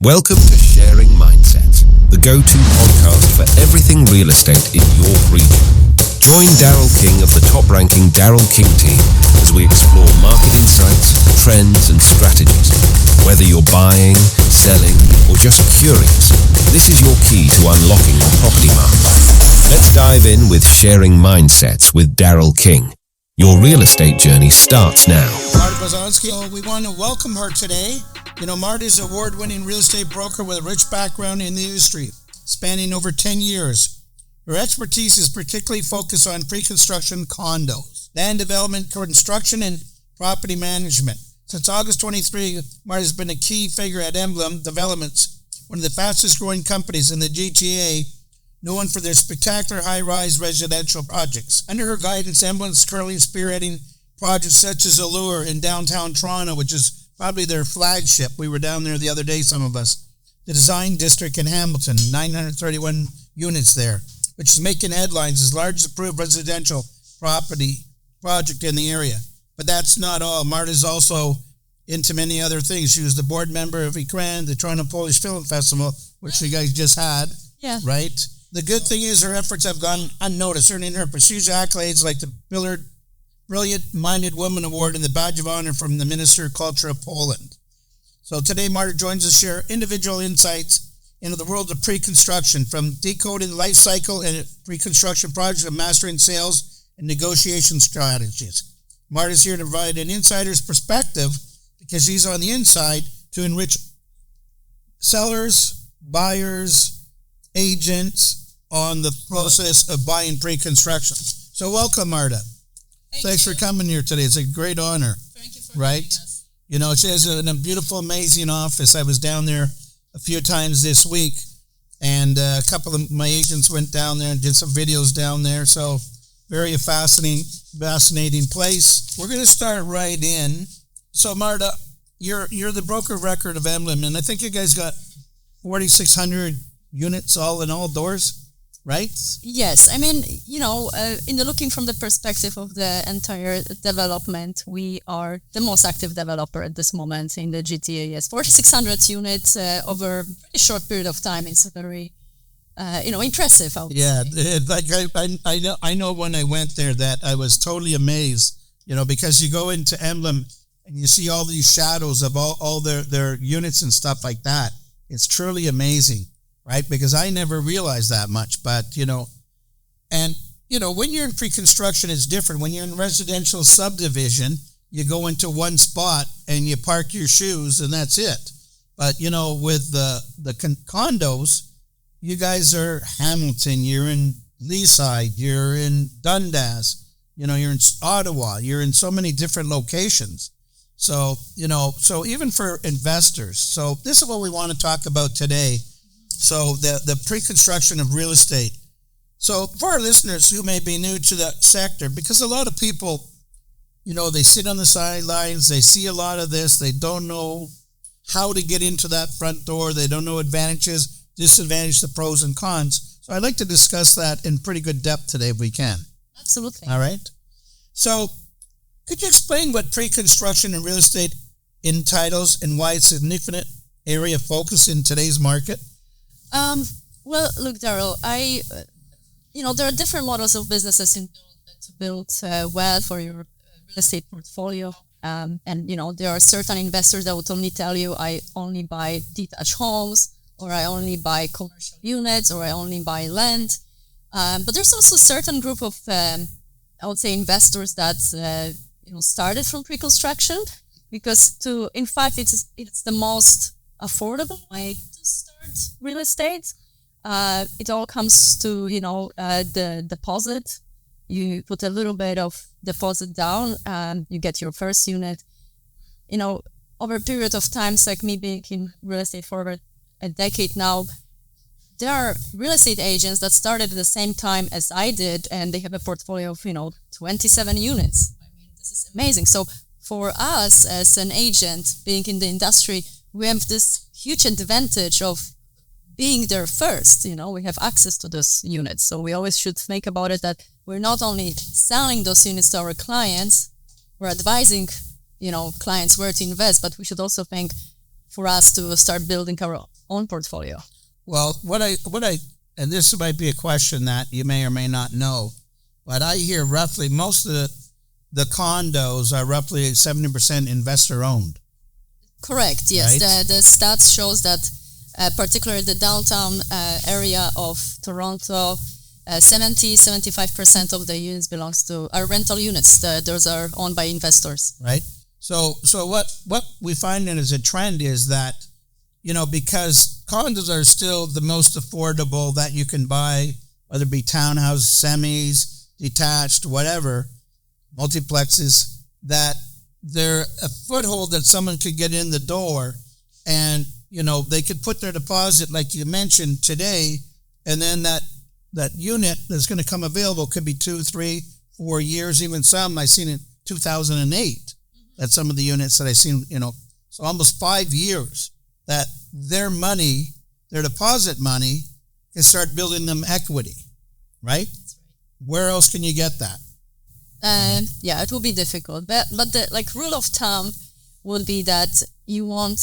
Welcome to Sharing Mindsets, the go-to podcast for everything real estate in your region. Join Daryl King of the top-ranking Daryl King team as we explore market insights, trends, and strategies. Whether you're buying, selling, or just curious, this is your key to unlocking the property market. Let's dive in with Sharing Mindsets with Daryl King. Your real estate journey starts now. Marta Pozniakowski, we want to welcome her today. You know, Marta is an award-winning real estate broker with a rich background in the industry, spanning over 10 years. Her expertise is particularly focused on pre-construction condos, land development, construction, and property management. Since August 23, Marta has been a key figure at Emblem Developments, one of the fastest-growing companies in the GTA, known for their spectacular high-rise residential projects. Under her guidance, Emblem is currently spearheading projects such as Allure in downtown Toronto, which is probably their flagship. We were down there the other day, some of us. The Design District in Hamilton, 931 units there, which is making headlines as largest approved residential property project in the area. But that's not all. Marta's also into many other things. She was the board member of ICRAN, the Toronto Polish Film Festival, which you guys just had, right? The good thing is her efforts have gone unnoticed, earning her prestigious accolades like the Brilliant Minded Woman Award and the Badge of Honor from the Minister of Culture of Poland. So today, Marta joins us to share individual insights into the world of pre-construction, from decoding the life cycle and pre-construction projects to mastering sales and negotiation strategies. Marta's here to provide an insider's perspective because she's on the inside to enrich sellers, buyers, agents on the process of buying pre-construction. So welcome, Marta. Thanks for coming here today. It's a great honor. Thank you for having us. You know, she has a beautiful, amazing office. I was down there a few times this week, and a couple of my agents went down there and did some videos down there. So very fascinating place. We're going to start right in. So Marta, you're the broker of record of Emblem, and I think you guys got 4,600 units all in all doors, right? Yes. I mean, you know, in the looking from the perspective of the entire development, we are the most active developer at this moment in the GTA. Yes, 4,600 units over a pretty short period of time. It's a very, impressive. Like I know when I went there that I was totally amazed, you know, because you go into Emblem and you see all these shadows of all their units and stuff like that. It's truly amazing. Right? Because I never realized that much, but, you know, and, you know, when you're in pre-construction, it's different. When you're in residential subdivision, you go into one spot and you park your shoes and that's it. But, you know, with the condos, you guys are Hamilton, you're in Leaside, you're in Dundas, you know, you're in Ottawa, you're in so many different locations. So, you know, so even for investors. So this is what we want to talk about today. So the pre-construction of real estate. So for our listeners who may be new to that sector, because a lot of people, you know, they sit on the sidelines, they see a lot of this, they don't know how to get into that front door, they don't know advantages, disadvantages, the pros and cons. So I'd like to discuss that in pretty good depth today if we can. Absolutely. All right. So could you explain what pre-construction in real estate entitles and why it's a significant area of focus in today's market? Well, look, Daryl, there are different models of businesses to build wealth for your real estate portfolio. And, you know, there are certain investors that would only tell you, I only buy detached homes, or I only buy commercial units, or I only buy land. But there's also a certain group of, I would say, investors that, started from pre-construction because in fact, it's the most affordable way to start real estate. It all comes to, the deposit. You put a little bit of deposit down and you get your first unit. You know, over a period of times, like me being in real estate for over a decade now, there are real estate agents that started at the same time as I did, and they have a portfolio of, 27 units. I mean, this is amazing. So for us as an agent being in the industry, we have this huge advantage of being there first. You know, we have access to those units. So we always should think about it that we're not only selling those units to our clients, we're advising, clients where to invest, but we should also think for us to start building our own portfolio. Well, and this might be a question that you may or may not know, but I hear roughly most of the condos are roughly 70% investor owned. Correct. Yes, Right? the stats shows that, particularly the downtown area of Toronto, 75% of the units are rental units. Those are owned by investors. Right. So what we find as a trend is that, because condos are still the most affordable that you can buy, whether it be townhouses, semis, detached, whatever, multiplexes, that they're a foothold that someone could get in the door and, they could put their deposit, like you mentioned today, and then that unit that's going to come available could be 2, 3, 4 years, even some I've seen in 2008. That's some of the units that I've seen, so almost 5 years that their money, their deposit money, can start building them equity, right? Where else can you get that? Yeah, it will be difficult. But the rule of thumb would be that you want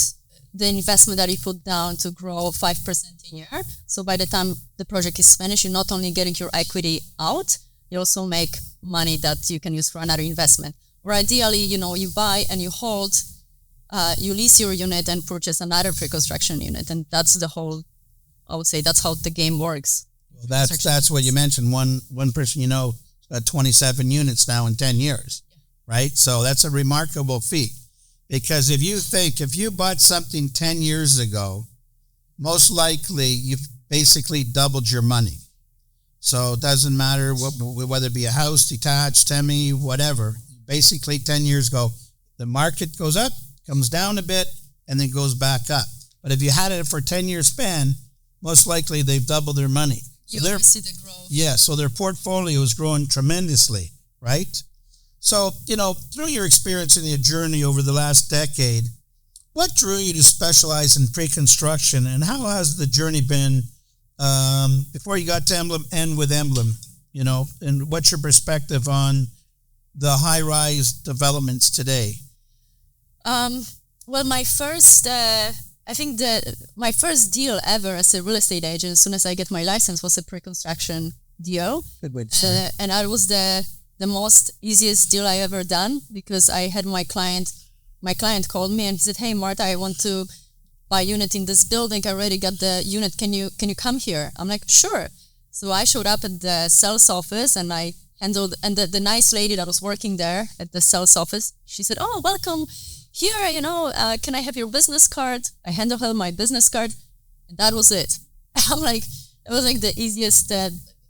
the investment that you put down to grow 5% a year. So by the time the project is finished, you're not only getting your equity out, you also make money that you can use for another investment. Or ideally, you buy and you hold, you lease your unit and purchase another pre-construction unit. And that's I would say that's how the game works. Well, that's what you mentioned. One person, 27 units now in 10 years, right? So that's a remarkable feat. Because if you bought something 10 years ago, most likely you've basically doubled your money. So it doesn't matter whether it be a house, detached, semi, whatever. Basically 10 years ago, the market goes up, comes down a bit, and then goes back up. But if you had it for a 10-year span, most likely they've doubled their money. So you always see the growth. Yeah, so their portfolio is growing tremendously, right? So, through your experience in your journey over the last decade, what drew you to specialize in pre-construction, and how has the journey been before you got to Emblem and with Emblem, and what's your perspective on the high-rise developments today? Well, my first, my first deal ever as a real estate agent, as soon as I get my license, was a pre-construction deal. Good way to say it. And that was the most easiest deal I ever done, because I had my client called me and he said, "Hey, Marta, I want to buy a unit in this building. I already got the unit. Can you come here?" I'm like, "Sure." So I showed up at the sales office and I handled, and the nice lady that was working there at the sales office, she said, "Oh, welcome here, can I have your business card?" I handed her my business card, and that was it. I'm like, it was like the easiest.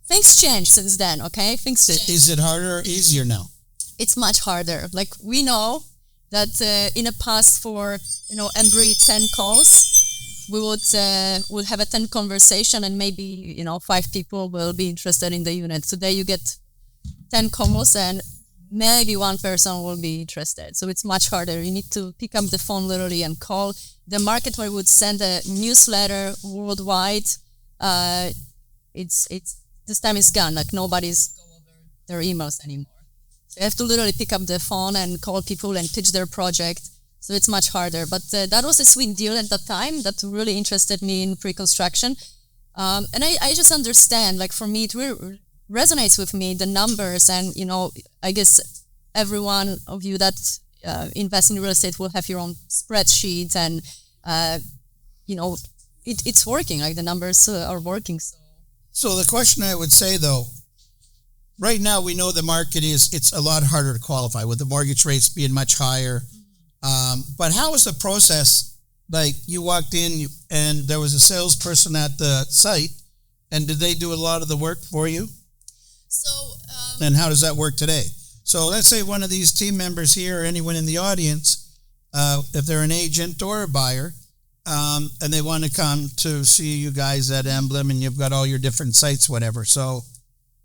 Things changed since then, okay? Things changed. Is it harder or easier now? It's much harder. Like, we know that in the past for, every 10 calls, we would have a 10 conversation and maybe, 5 people will be interested in the unit. Today you get 10 calls and maybe 1 person will be interested. So it's much harder. You need to pick up the phone literally and call. The market where we would send a newsletter worldwide, this time is gone. Like, nobody's go over their emails anymore. So you have to literally pick up the phone and call people and pitch their project. So it's much harder. But that was a sweet deal at that time that really interested me in pre-construction. And I just understand, like, for me, it really resonates with me, the numbers. And, I guess every one of you that invest in real estate will have your own spreadsheet. And, it's working. Like, the numbers are working. So the question I would say, though, right now we know the market it's a lot harder to qualify with the mortgage rates being much higher. But how was the process? Like, you walked in and there was a salesperson at the site, and did they do a lot of the work for you? And how does that work today? So let's say one of these team members here or anyone in the audience, if they're an agent or a buyer, and they want to come to see you guys at Emblem, and you've got all your different sites, whatever. So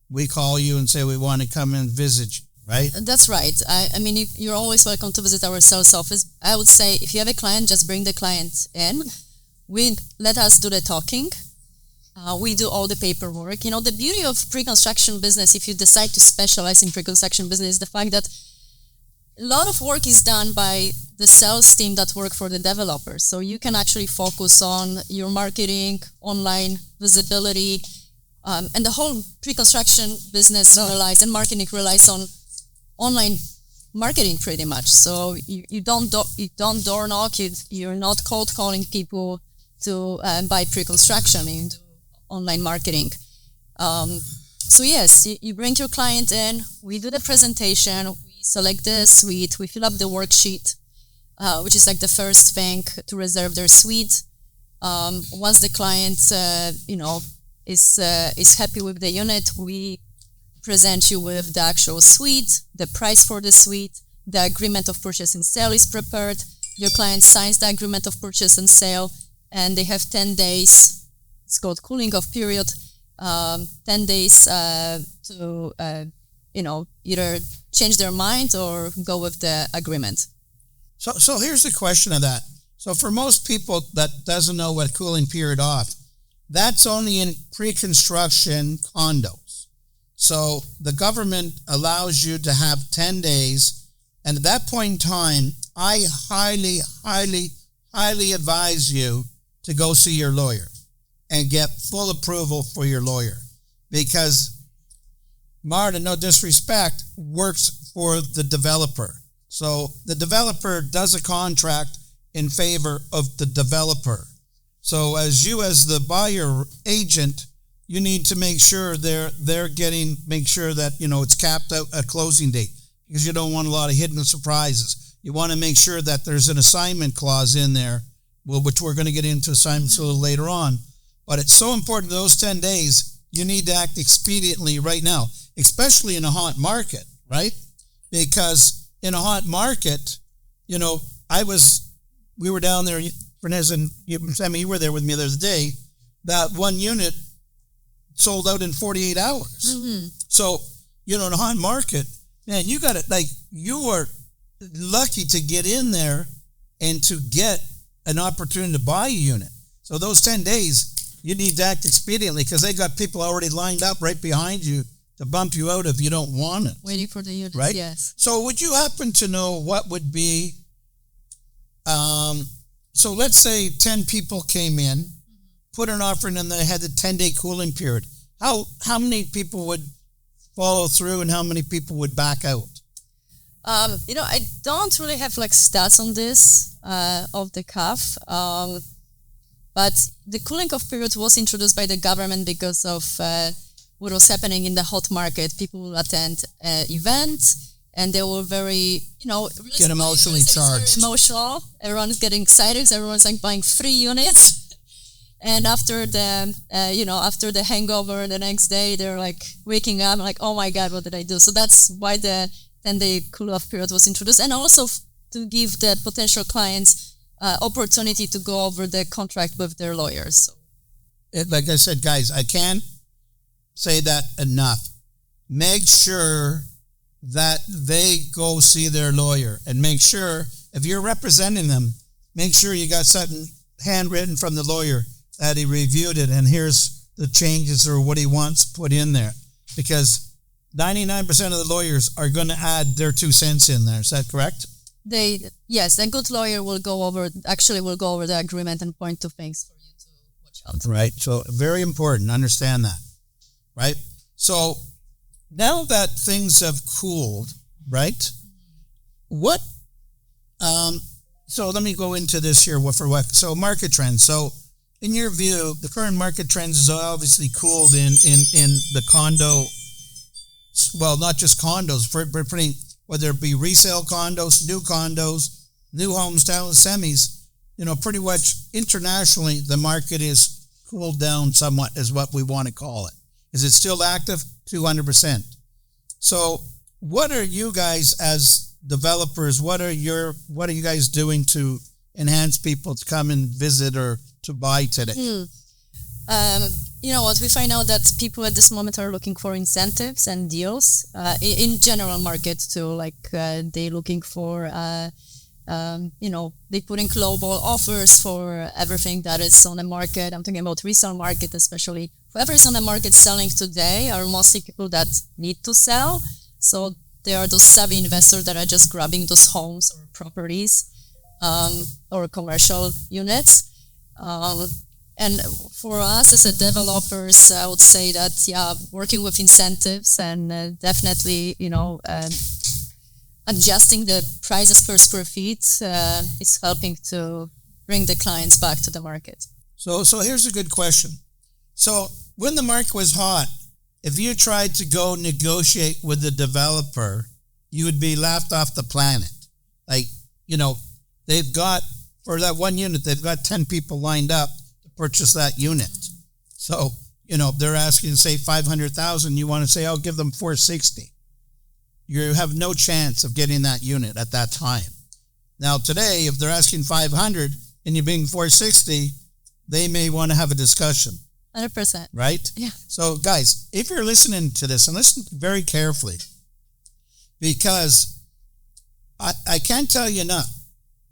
we call you and say we want to come and visit you, right? That's right. I mean, you're always welcome to visit our sales office. I would say if you have a client, just bring the client in. Let us do the talking. We do all the paperwork. The beauty of pre-construction business, if you decide to specialize in pre-construction business, is the fact that a lot of work is done by the sales team that work for the developers. So you can actually focus on your marketing, online visibility, and the whole pre-construction business relies and marketing relies on online marketing pretty much. So you don't door knock. You're not cold calling people to buy pre-construction into online marketing. So yes, you bring your client in. We do the presentation. We select the suite. We fill up the worksheet, which is like the first thing to reserve their suite. Once the client, is happy with the unit, we present you with the actual suite, the price for the suite, the agreement of purchase and sale is prepared. Your client signs the agreement of purchase and sale, and they have 10 days. It's called cooling off period. 10 days to either change their mind or go with the agreement. So here's the question of that. So for most people that doesn't know what cooling period off, that's only in pre-construction condos. So the government allows you to have 10 days. And at that point in time, I highly, highly, highly advise you to go see your lawyer and get full approval for your lawyer, because Marta, no disrespect, works for the developer. So the developer does a contract in favor of the developer. So as the buyer agent, you need to make sure make sure that, it's capped out at closing date, because you don't want a lot of hidden surprises. You want to make sure that there's an assignment clause in there, which we're going to get into assignments a little later on. But it's so important, those 10 days, you need to act expediently right now, especially in a hot market, right? Because in a hot market, we were down there, Fernez and Sammy, you were there with me the other day, that one unit sold out in 48 hours. Mm-hmm. So, in a hot market, man, you got it, you are lucky to get in there and to get an opportunity to buy a unit. So those 10 days, you need to act expediently, because they got people already lined up right behind you to bump you out if you don't want it. Waiting for the unit, right? Yes. So would you happen to know what would be, so let's say 10 people came in, put an offer in, and they had the 10-day cooling period. How many people would follow through and how many people would back out? I don't really have stats on this off the cuff. But the cooling off period was introduced by the government because of what was happening in the hot market. People will attend events, and they were very, get emotionally charged. Very emotional. Everyone's getting excited. Everyone's buying 3 units. And after the hangover the next day, they're waking up oh my God, what did I do? So that's why the 10-day cool off period was introduced, and also to give the potential clients opportunity to go over the contract with their lawyers. Like I said, guys, I can't say that enough. Make sure that they go see their lawyer, and make sure, if you're representing them, make sure you got something handwritten from the lawyer that he reviewed it, and here's the changes or what he wants put in there. Because 99% of the lawyers are going to add their 2 cents in there. Is that correct? Yes, a good lawyer will go over the agreement and point to things for you to watch out. Right. So very important. Understand that. Right. So now that things have cooled, right? What? So let me go into this here. So market trends. So in your view, the current market trends is obviously cooled in the condo. Well, not just condos, pretty. Whether it be resale condos, new homes, townhomes, semis, pretty much internationally, the market is cooled down somewhat, is what we want to call it. Is it still active? 200%. So what are you guys as developers, what are you guys doing to enhance people to come and visit or to buy today? What we find out that people at this moment are looking for incentives and deals in general market too. They looking for, they put in global offers for everything that is on the market. I'm talking about resale market, especially. Whoever is on the market selling today are mostly people that need to sell. So there are those savvy investors that are just grabbing those homes or properties or commercial units. And for us as a developers, I would say that, working with incentives and definitely, adjusting the prices per square feet is helping to bring the clients back to the market. So here's a good question. So when the market was hot, if you tried to go negotiate with the developer, you would be laughed off the planet. Like, they've got, for that one unit, they've got 10 people lined up to purchase that unit. So, if they're asking, say, 500,000, you want to say, I'll give them 460. You have no chance of getting that unit at that time. Now, today, if they're asking 500 and you're being 460, they may want to have a discussion. 100%. Right? Yeah. So, guys, if you're listening to this, and listen very carefully, because I can't tell you enough.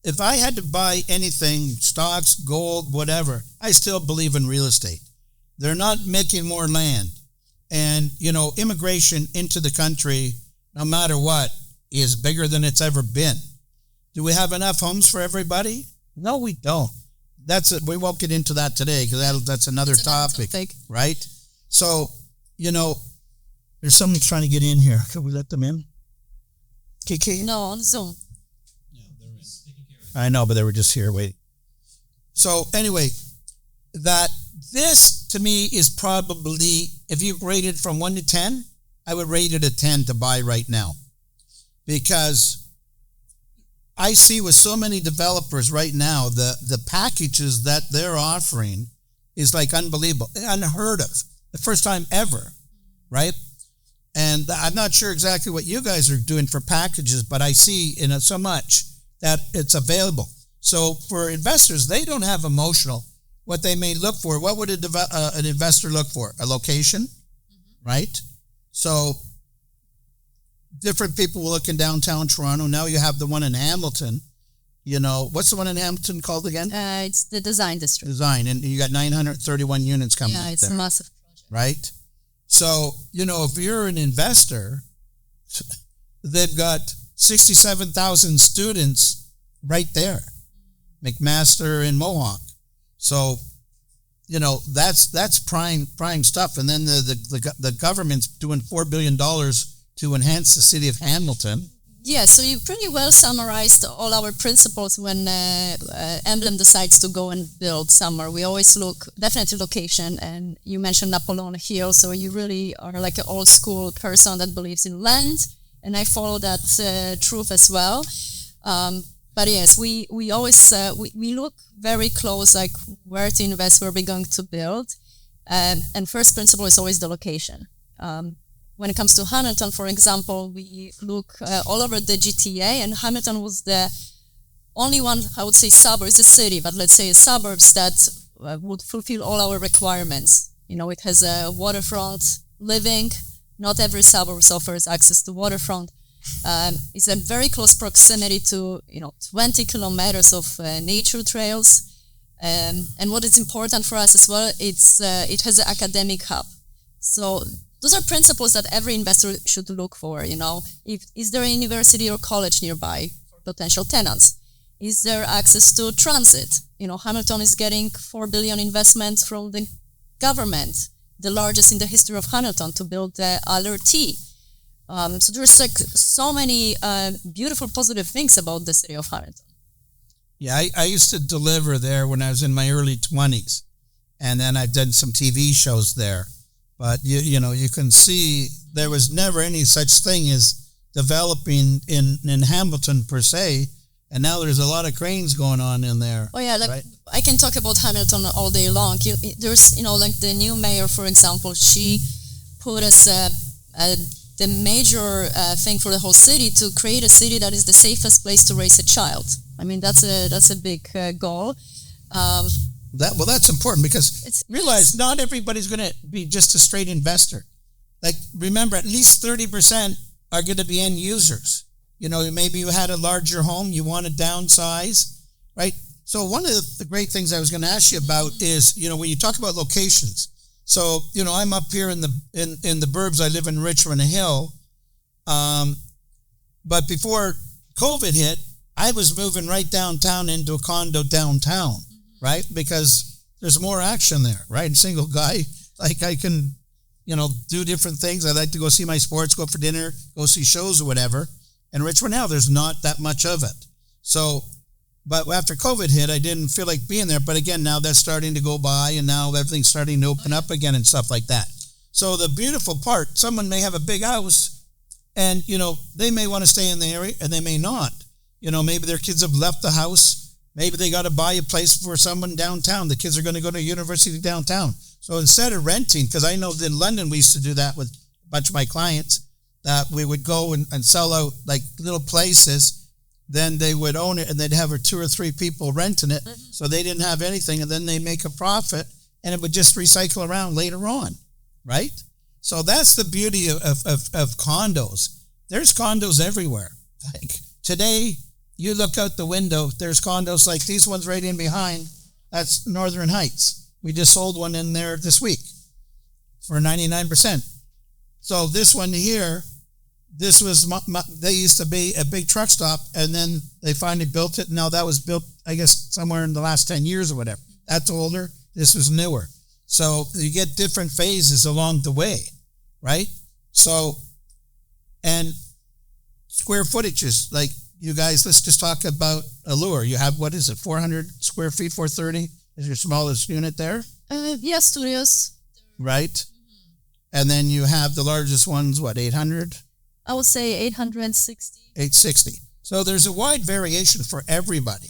If I had to buy anything, stocks, gold, whatever, I still believe in real estate. They're not making more land. And, immigration into the country, no matter what, is bigger than it's ever been. Do we have enough homes for everybody? No, we don't. That's it. We won't get into that today because that's another topic, right? So, there's somebody trying to get in here. Can we let them in? Kiki? No, on Zoom. Yeah, they're in. I know, but they were just here waiting. So anyway, this to me is probably, if you rate it from 1 to 10, I would rate it a 10 to buy right now. Because I see with so many developers right now, the packages that they're offering is like unbelievable, unheard of, the first time ever, right? And I'm not sure exactly what you guys are doing for packages, but I see in it so much that it's available. So for investors, they don't have emotional. What they may look for, what would an investor look for? A location, right? So different people will look in downtown Toronto. Now you have the one in Hamilton. What's the one in Hamilton called again? It's the Design District. Design, and you got 931 units coming. Yeah, it's there, a massive project. right? So, if you're an investor, they've got 67,000 students right there, McMaster and Mohawk. So, that's prime stuff. And then the government's doing $4 billion to enhance the city of Hamilton. Yeah, so you pretty well summarized all our principles when Emblem decides to go and build somewhere. We always look, definitely location, and you mentioned Napoleon Hill, so you really are like an old school person that believes in land, and I follow that truth as well. But yes, we always, we look very close, like where to invest, where we're going to build, and first principle is always the location. When it comes to Hamilton, for example, we look all over the GTA, and Hamilton was the only one, I would say suburb, it's a city, but let's say suburbs that would fulfill all our requirements. It has a waterfront living. Not every suburb offers access to waterfront. It's a very close proximity to, 20 kilometers of nature trails. And what is important for us as well, it has an academic hub. So those are principles that every investor should look for. Is there a university or college nearby for potential tenants? Is there access to transit? Hamilton is getting $4 billion investment from the government, the largest in the history of Hamilton, to build the LRT. So there's like so many beautiful, positive things about the city of Hamilton. Yeah, I used to deliver there when I was in my early 20s, and then I've done some TV shows there. But you can see there was never any such thing as developing in Hamilton per se, and now there's a lot of cranes going on in there. Oh yeah, right? I can talk about Hamilton all day long. There's like the new mayor, for example, she put as the major thing for the whole city to create a city that is the safest place to raise a child. I mean, that's a big goal. That's important because realize not everybody's going to be just a straight investor. Like, remember, at least 30% are going to be end users. Maybe you had a larger home, you want to downsize, right? So one of the great things I was going to ask you about is, when you talk about locations. So, I'm up here in the burbs. I live in Richmond Hill. But before COVID hit, I was moving right downtown into a condo downtown, right? Because there's more action there, right? A single guy, like I can, do different things. I like to go see my sports, go for dinner, go see shows or whatever. And Richmond now, there's not that much of it. So, but after COVID hit, I didn't feel like being there. But again, now that's starting to go by and now everything's starting to open up again and stuff like that. So the beautiful part, someone may have a big house and, they may want to stay in the area and they may not. Maybe their kids have left the house. Maybe they got to buy a place for someone downtown. The kids are going to go to university downtown. So instead of renting, because I know in London we used to do that with a bunch of my clients, that we would go and sell out like little places. Then they would own it and they'd have 2 or 3 people renting it. So they didn't have anything and then they make a profit and it would just recycle around later on, right? So that's the beauty of condos. There's condos everywhere. Like today, you look out the window, there's condos like these ones right in behind. That's Northern Heights. We just sold one in there this week for 99%. So this one here, this was, they used to be a big truck stop and then they finally built it. Now that was built, I guess, somewhere in the last 10 years or whatever. That's older. This was newer. So you get different phases along the way, right? So, and square footages, like you guys, let's just talk about Allure. You have, 400 square feet, 430 is your smallest unit there? Yes, studios. Right. And then you have the largest ones, 800? I would say 860. 860. So there's a wide variation for everybody,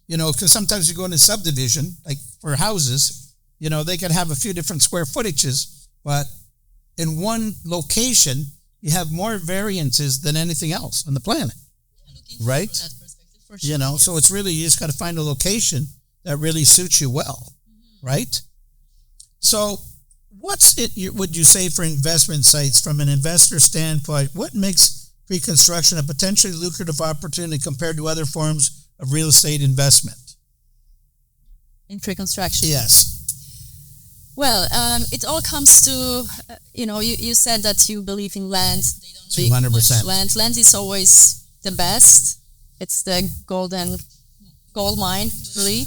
because sometimes you go in a subdivision, like for houses, they can have a few different square footages, but in one location, you have more variances than anything else on the planet, right? That perspective, for sure. So it's really, you just got to find a location that really suits you well, right? So what's it, would you say, for investment sites from an investor standpoint? What makes pre-construction a potentially lucrative opportunity compared to other forms of real estate investment? In pre-construction? Yes. Well, it all comes to, you said that you believe in land. They don't 200%. Land. Land is always the best. It's the gold mine, really.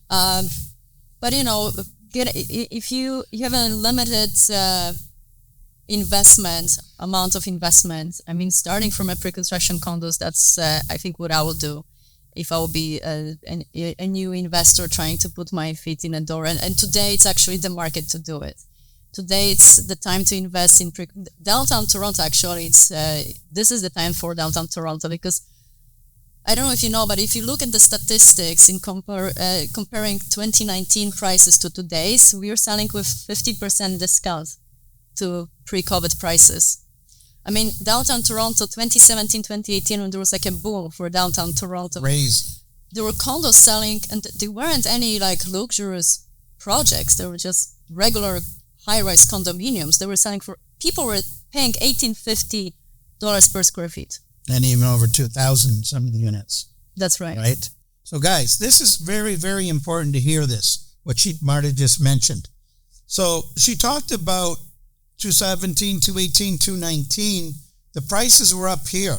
But, if you have a limited amount of investment, starting from a pre-construction condos, that's, I think, what I will do if I will be a new investor trying to put my feet in a door. And today, it's actually the market to do it. Today, it's the time to invest in downtown Toronto. Actually, this is the time for downtown Toronto because I don't know if you know, but if you look at the statistics in comparing 2019 prices to today's, we are selling with 50% discount to pre-COVID prices. Downtown Toronto, 2017, 2018, when there was like a boom for downtown Toronto. Crazy. There were condos selling, and they weren't any like luxurious projects. They were just regular high-rise condominiums. They were selling for, people were paying $1,850 per square feet. And even over 2,000 some units. That's right. Right? So guys, this is very, very important to hear this, what Marta just mentioned. So she talked about 217, 218, 219. The prices were up here.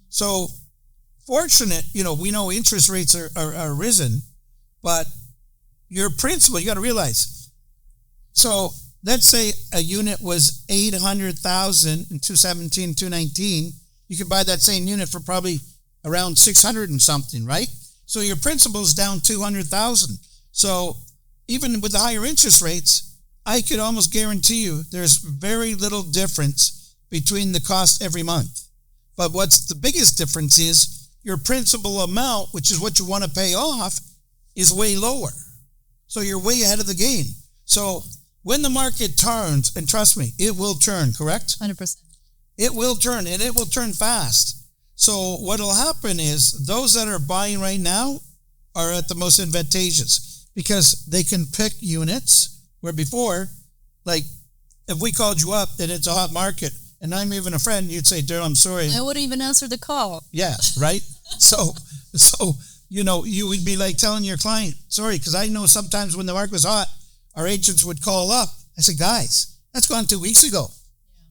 So fortunate, we know interest rates are risen, but your principal, you got to realize. So let's say a unit was 800,000 in 217, 219. You could buy that same unit for probably around 600 and something, right? So your principal is down 200,000. So even with the higher interest rates, I could almost guarantee you there's very little difference between the cost every month. But what's the biggest difference is your principal amount, which is what you want to pay off, is way lower. So you're way ahead of the game. So when the market turns, and trust me, it will turn, correct? 100%. It will turn, and it will turn fast. So what will happen is those that are buying right now are at the most advantageous because they can pick units where before, like if we called you up and it's a hot market and I'm even a friend, you'd say, Daryl, I'm sorry. I wouldn't even answer the call. Yeah, right? So you would be like telling your client, sorry, because I know sometimes when the market was hot, our agents would call up. I said, guys, that's gone 2 weeks ago.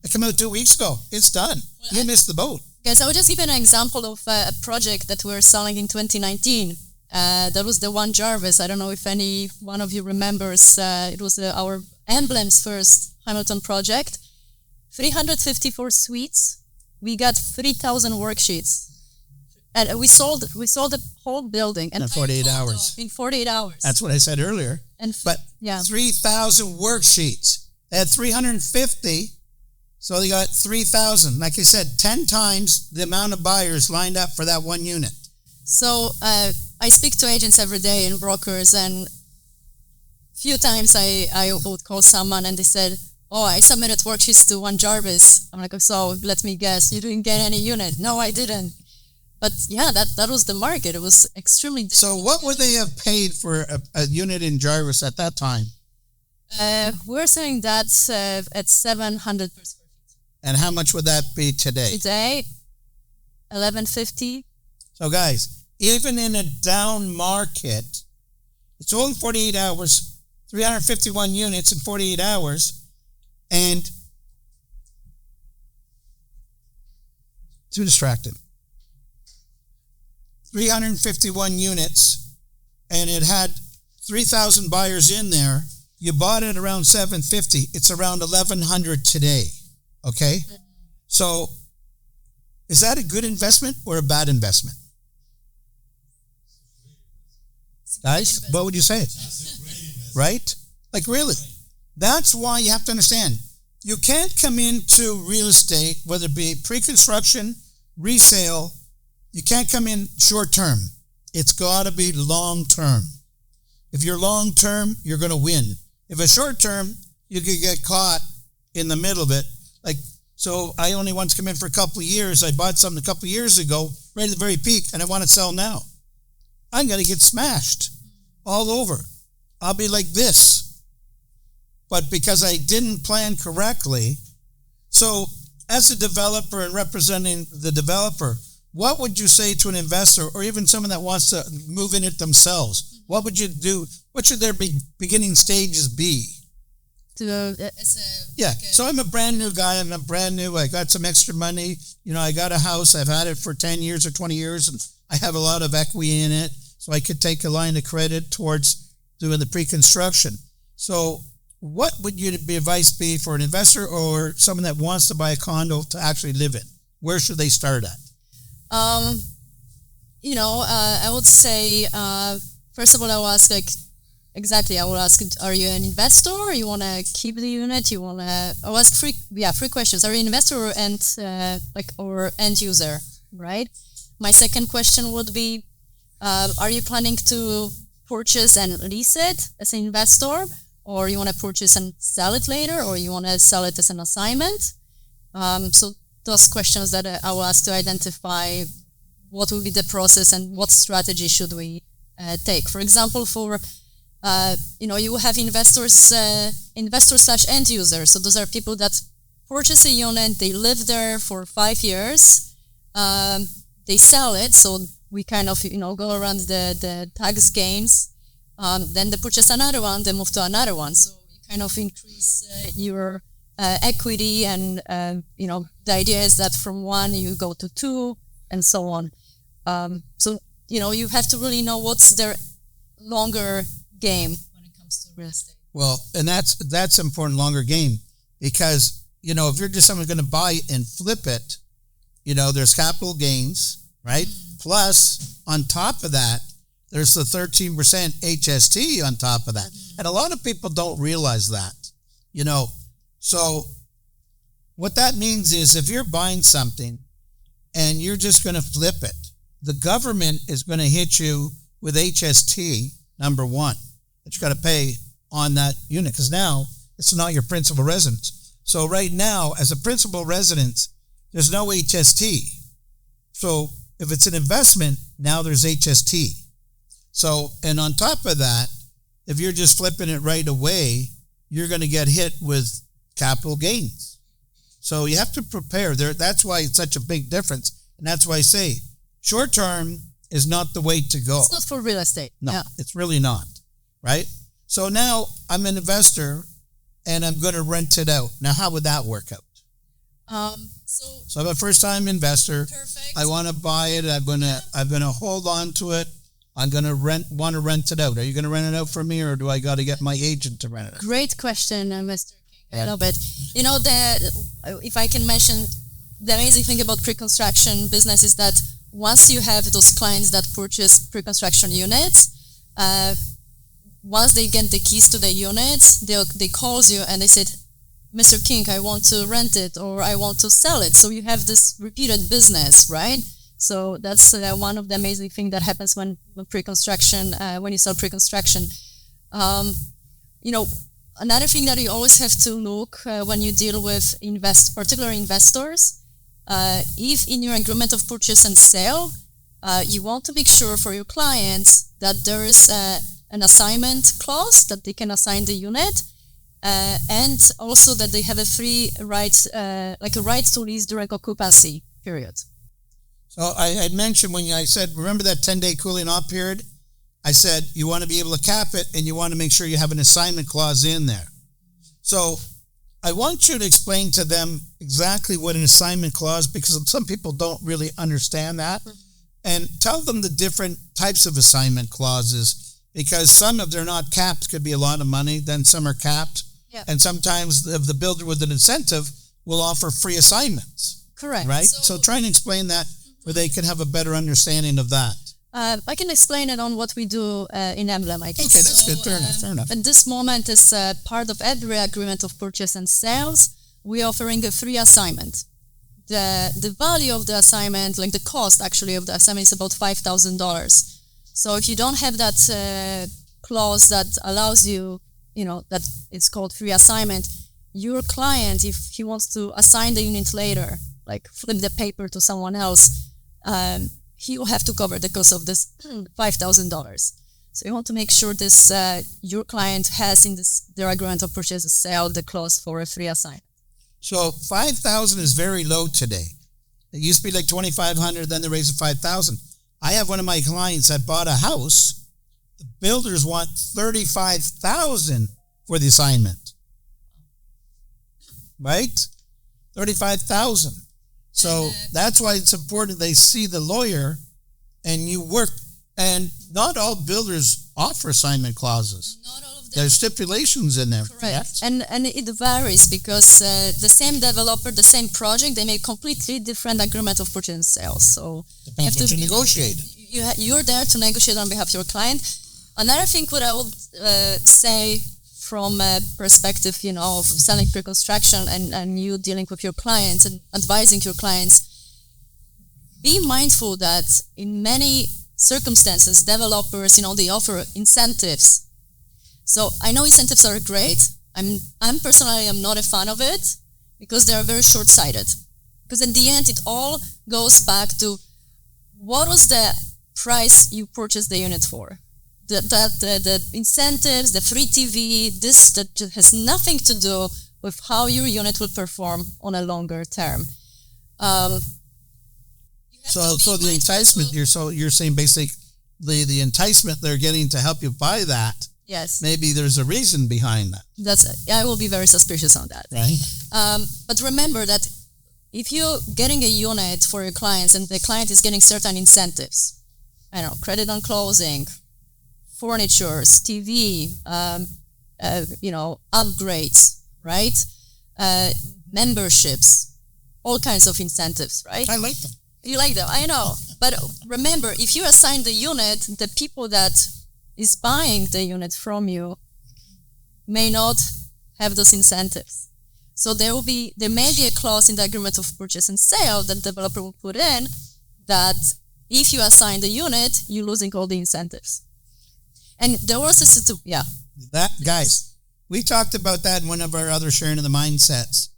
I come out 2 weeks ago. It's done. You missed the boat. Guys, I will just give an example of a project that we're selling in 2019. That was the One Jarvis. I don't know if any one of you remembers. It was our Emblems first Hamilton project. 354 suites. We got 3,000 worksheets. And we sold the whole building in 48 hours. In 48 hours. That's what I said earlier. But 3,000 worksheets. They had 350, so they got 3,000. Like I said, 10 times the amount of buyers lined up for that one unit. So I speak to agents every day and brokers, and few times I would call someone and they said, "Oh, I submitted worksheets to One Jarvis." I'm like, "So let me guess, you didn't get any unit?" "No, I didn't." But yeah, that was the market. It was extremely difficult. So what would they have paid for a unit in Jarvis at that time? We're saying that's at 700 per square feet. And how much would that be today? Today, 1150. So guys, even in a down market, it's only 48 hours, 351 units in 48 hours, and too distracted. 351 units, and it had 3,000 buyers in there. You bought it around 750. It's around 1,100 today. Okay? So is that a good investment or a bad investment? Guys, what would you say? Right? Like really? That's why you have to understand. You can't come into real estate, whether it be pre-construction, resale. You can't come in short term. It's got to be long term. If you're long term, you're going to win. If it's short term, you could get caught in the middle of it. Like, so I only want to come in for a couple of years. I bought something a couple of years ago, right at the very peak, and I want to sell now. I'm going to get smashed all over. I'll be like this. But because I didn't plan correctly, so as a developer and representing the developer, what would you say to an investor or even someone that wants to move in it themselves? What would you do? What should their beginning stages be? So I'm a brand new guy. I got some extra money. I got a house. I've had it for 10 years or 20 years, and I have a lot of equity in it. So I could take a line of credit towards doing the pre-construction. So what would your advice be for an investor or someone that wants to buy a condo to actually live in? Where should they start at? I would say, first of all, I will ask, are you an investor? Or you want to keep the unit? I'll ask three questions. Are you an investor or end user, right? My second question would be, are you planning to purchase and lease it as an investor? Or you want to purchase and sell it later? Or you want to sell it as an assignment? So those questions that I will ask to identify what will be the process and what strategy should we take. For example, you will have investors slash end users. So those are people that purchase a unit, they live there for 5 years, they sell it. So we kind of, go around the tax gains. Then they purchase another one, they move to another one. So you kind of increase your equity, and the idea is that from one you go to two and so on. So you have to really know what's their longer game when it comes to real estate. Well, and that's important, longer game, because if you're just someone going to buy and flip it, there's capital gains, right? Plus on top of that, there's the 13% HST on top of that. And a lot of people don't realize that, So what that means is if you're buying something and you're just going to flip it, the government is going to hit you with HST, number one, that you got to pay on that unit, because now it's not your principal residence. So right now, as a principal residence, there's no HST. So if it's an investment, now there's HST. So, and on top of that, if you're just flipping it right away, you're going to get hit with capital gains. So you have to prepare there. That's why it's such a big difference. And that's why I say short term is not the way to go. It's not for real estate. No, It's really not. Right? So now I'm an investor and I'm going to rent it out. Now, how would that work out? So So I'm a first-time investor. perfect. I want to buy it. I'm gonna hold on to it. I'm gonna want to rent it out. Are you gonna rent it out for me, or do I got to get my agent to rent it out? Great question, Mr. King. I love it. If I can mention, the amazing thing about pre-construction business is that once you have those clients that purchase pre-construction units, once they get the keys to the units, they calls you and they said, Mr. King, I want to rent it or I want to sell it. So you have this repeated business, right? So that's one of the amazing things that happens when pre-construction, when you sell pre-construction. Another thing that you always have to look when you deal with particular investors, if in your agreement of purchase and sale, you want to make sure for your clients that there is an assignment clause that they can assign the unit, and also that they have a free right, like a right to lease during occupancy period. So I had mentioned when I said, remember that 10-day cooling off period? I said, you want to be able to cap it and you want to make sure you have an assignment clause in there. So I want you to explain to them exactly what an assignment clause, because some people don't really understand that. And tell them the different types of assignment clauses, because some of they're not capped, could be a lot of money, then some are capped. Yeah. And sometimes the builder with an incentive will offer free assignments. Correct. Right? So try and explain that where they can have a better understanding of that. I can explain it on what we do in Emblem, I guess. Okay, that's good. Fair enough. At this moment is part of every agreement of purchase and sales. We're offering a free assignment. The value of the assignment, like the cost actually of the assignment, is about $5,000. So if you don't have that clause that allows you, that it's called free assignment, your client, if he wants to assign the unit later, like flip the paper to someone else, he will have to cover the cost of this $5,000. So you want to make sure this your client has in their agreement of purchase and sale the clause for a free assignment. So $5,000 is very low today. It used to be like $2,500, then they raised it to $5,000. I have one of my clients that bought a house. The builders want $35,000 for the assignment. Right? $35,000. So that's why it's important they see the lawyer and you work. And not all builders offer assignment clauses. Not all of them. There's stipulations in there. Correct. And it varies because the same developer, the same project, they make completely different agreement of purchase and sale. So Depends what you negotiate. You're there to negotiate on behalf of your client. Another thing what I would say from a perspective, of selling pre-construction and you dealing with your clients and advising your clients, be mindful that in many circumstances, developers, they offer incentives. So I know incentives are great. I'm personally, I'm not a fan of it because they are very short-sighted. Because in the end, it all goes back to what was the price you purchased the unit for. The incentives, the free TV, that has nothing to do with how your unit will perform on a longer term. So the enticement, you're saying basically the enticement they're getting to help you buy that. Yes. Maybe there's a reason behind that. I will be very suspicious on that. Right. But remember that if you're getting a unit for your clients and the client is getting certain incentives, credit on closing, furnitures, TV, upgrades, right? Memberships, all kinds of incentives, right? I like them. You like them, I know. But remember, if you assign the unit, the people that is buying the unit from you may not have those incentives. So there may be a clause in the agreement of purchase and sale that the developer will put in that if you assign the unit, you're losing all the incentives. And there was Guys, we talked about that in one of our other sharing of the mindsets.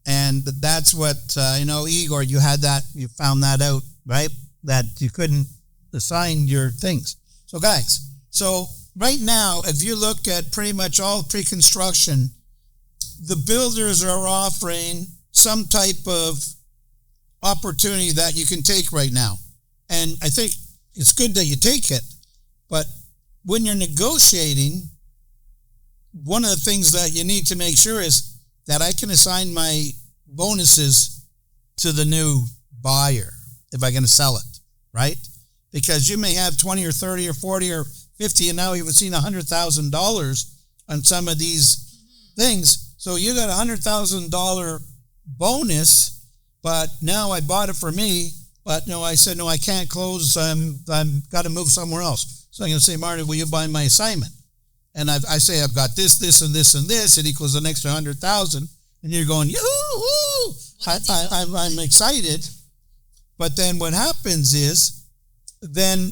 And that's what, Igor, you found that out, right? That you couldn't assign your things. So guys, right now, if you look at pretty much all pre-construction, the builders are offering some type of opportunity that you can take right now. And I think it's good that you take it, but when you're negotiating, one of the things that you need to make sure is that I can assign my bonuses to the new buyer if I'm going to sell it, right? Because you may have 20 or 30 or 40 or 50, and now you've seen $100,000 on some of these things. So you got $100,000 bonus, but now I bought it for me. But no, I said, no, I can't close. I'm got to move somewhere else. So I'm going to say, Marta, will you buy my assignment? And I say, I've got this, this, and this, and this. It equals an extra 100,000. And you're going, yoo-hoo! I'm excited. But then what happens is, then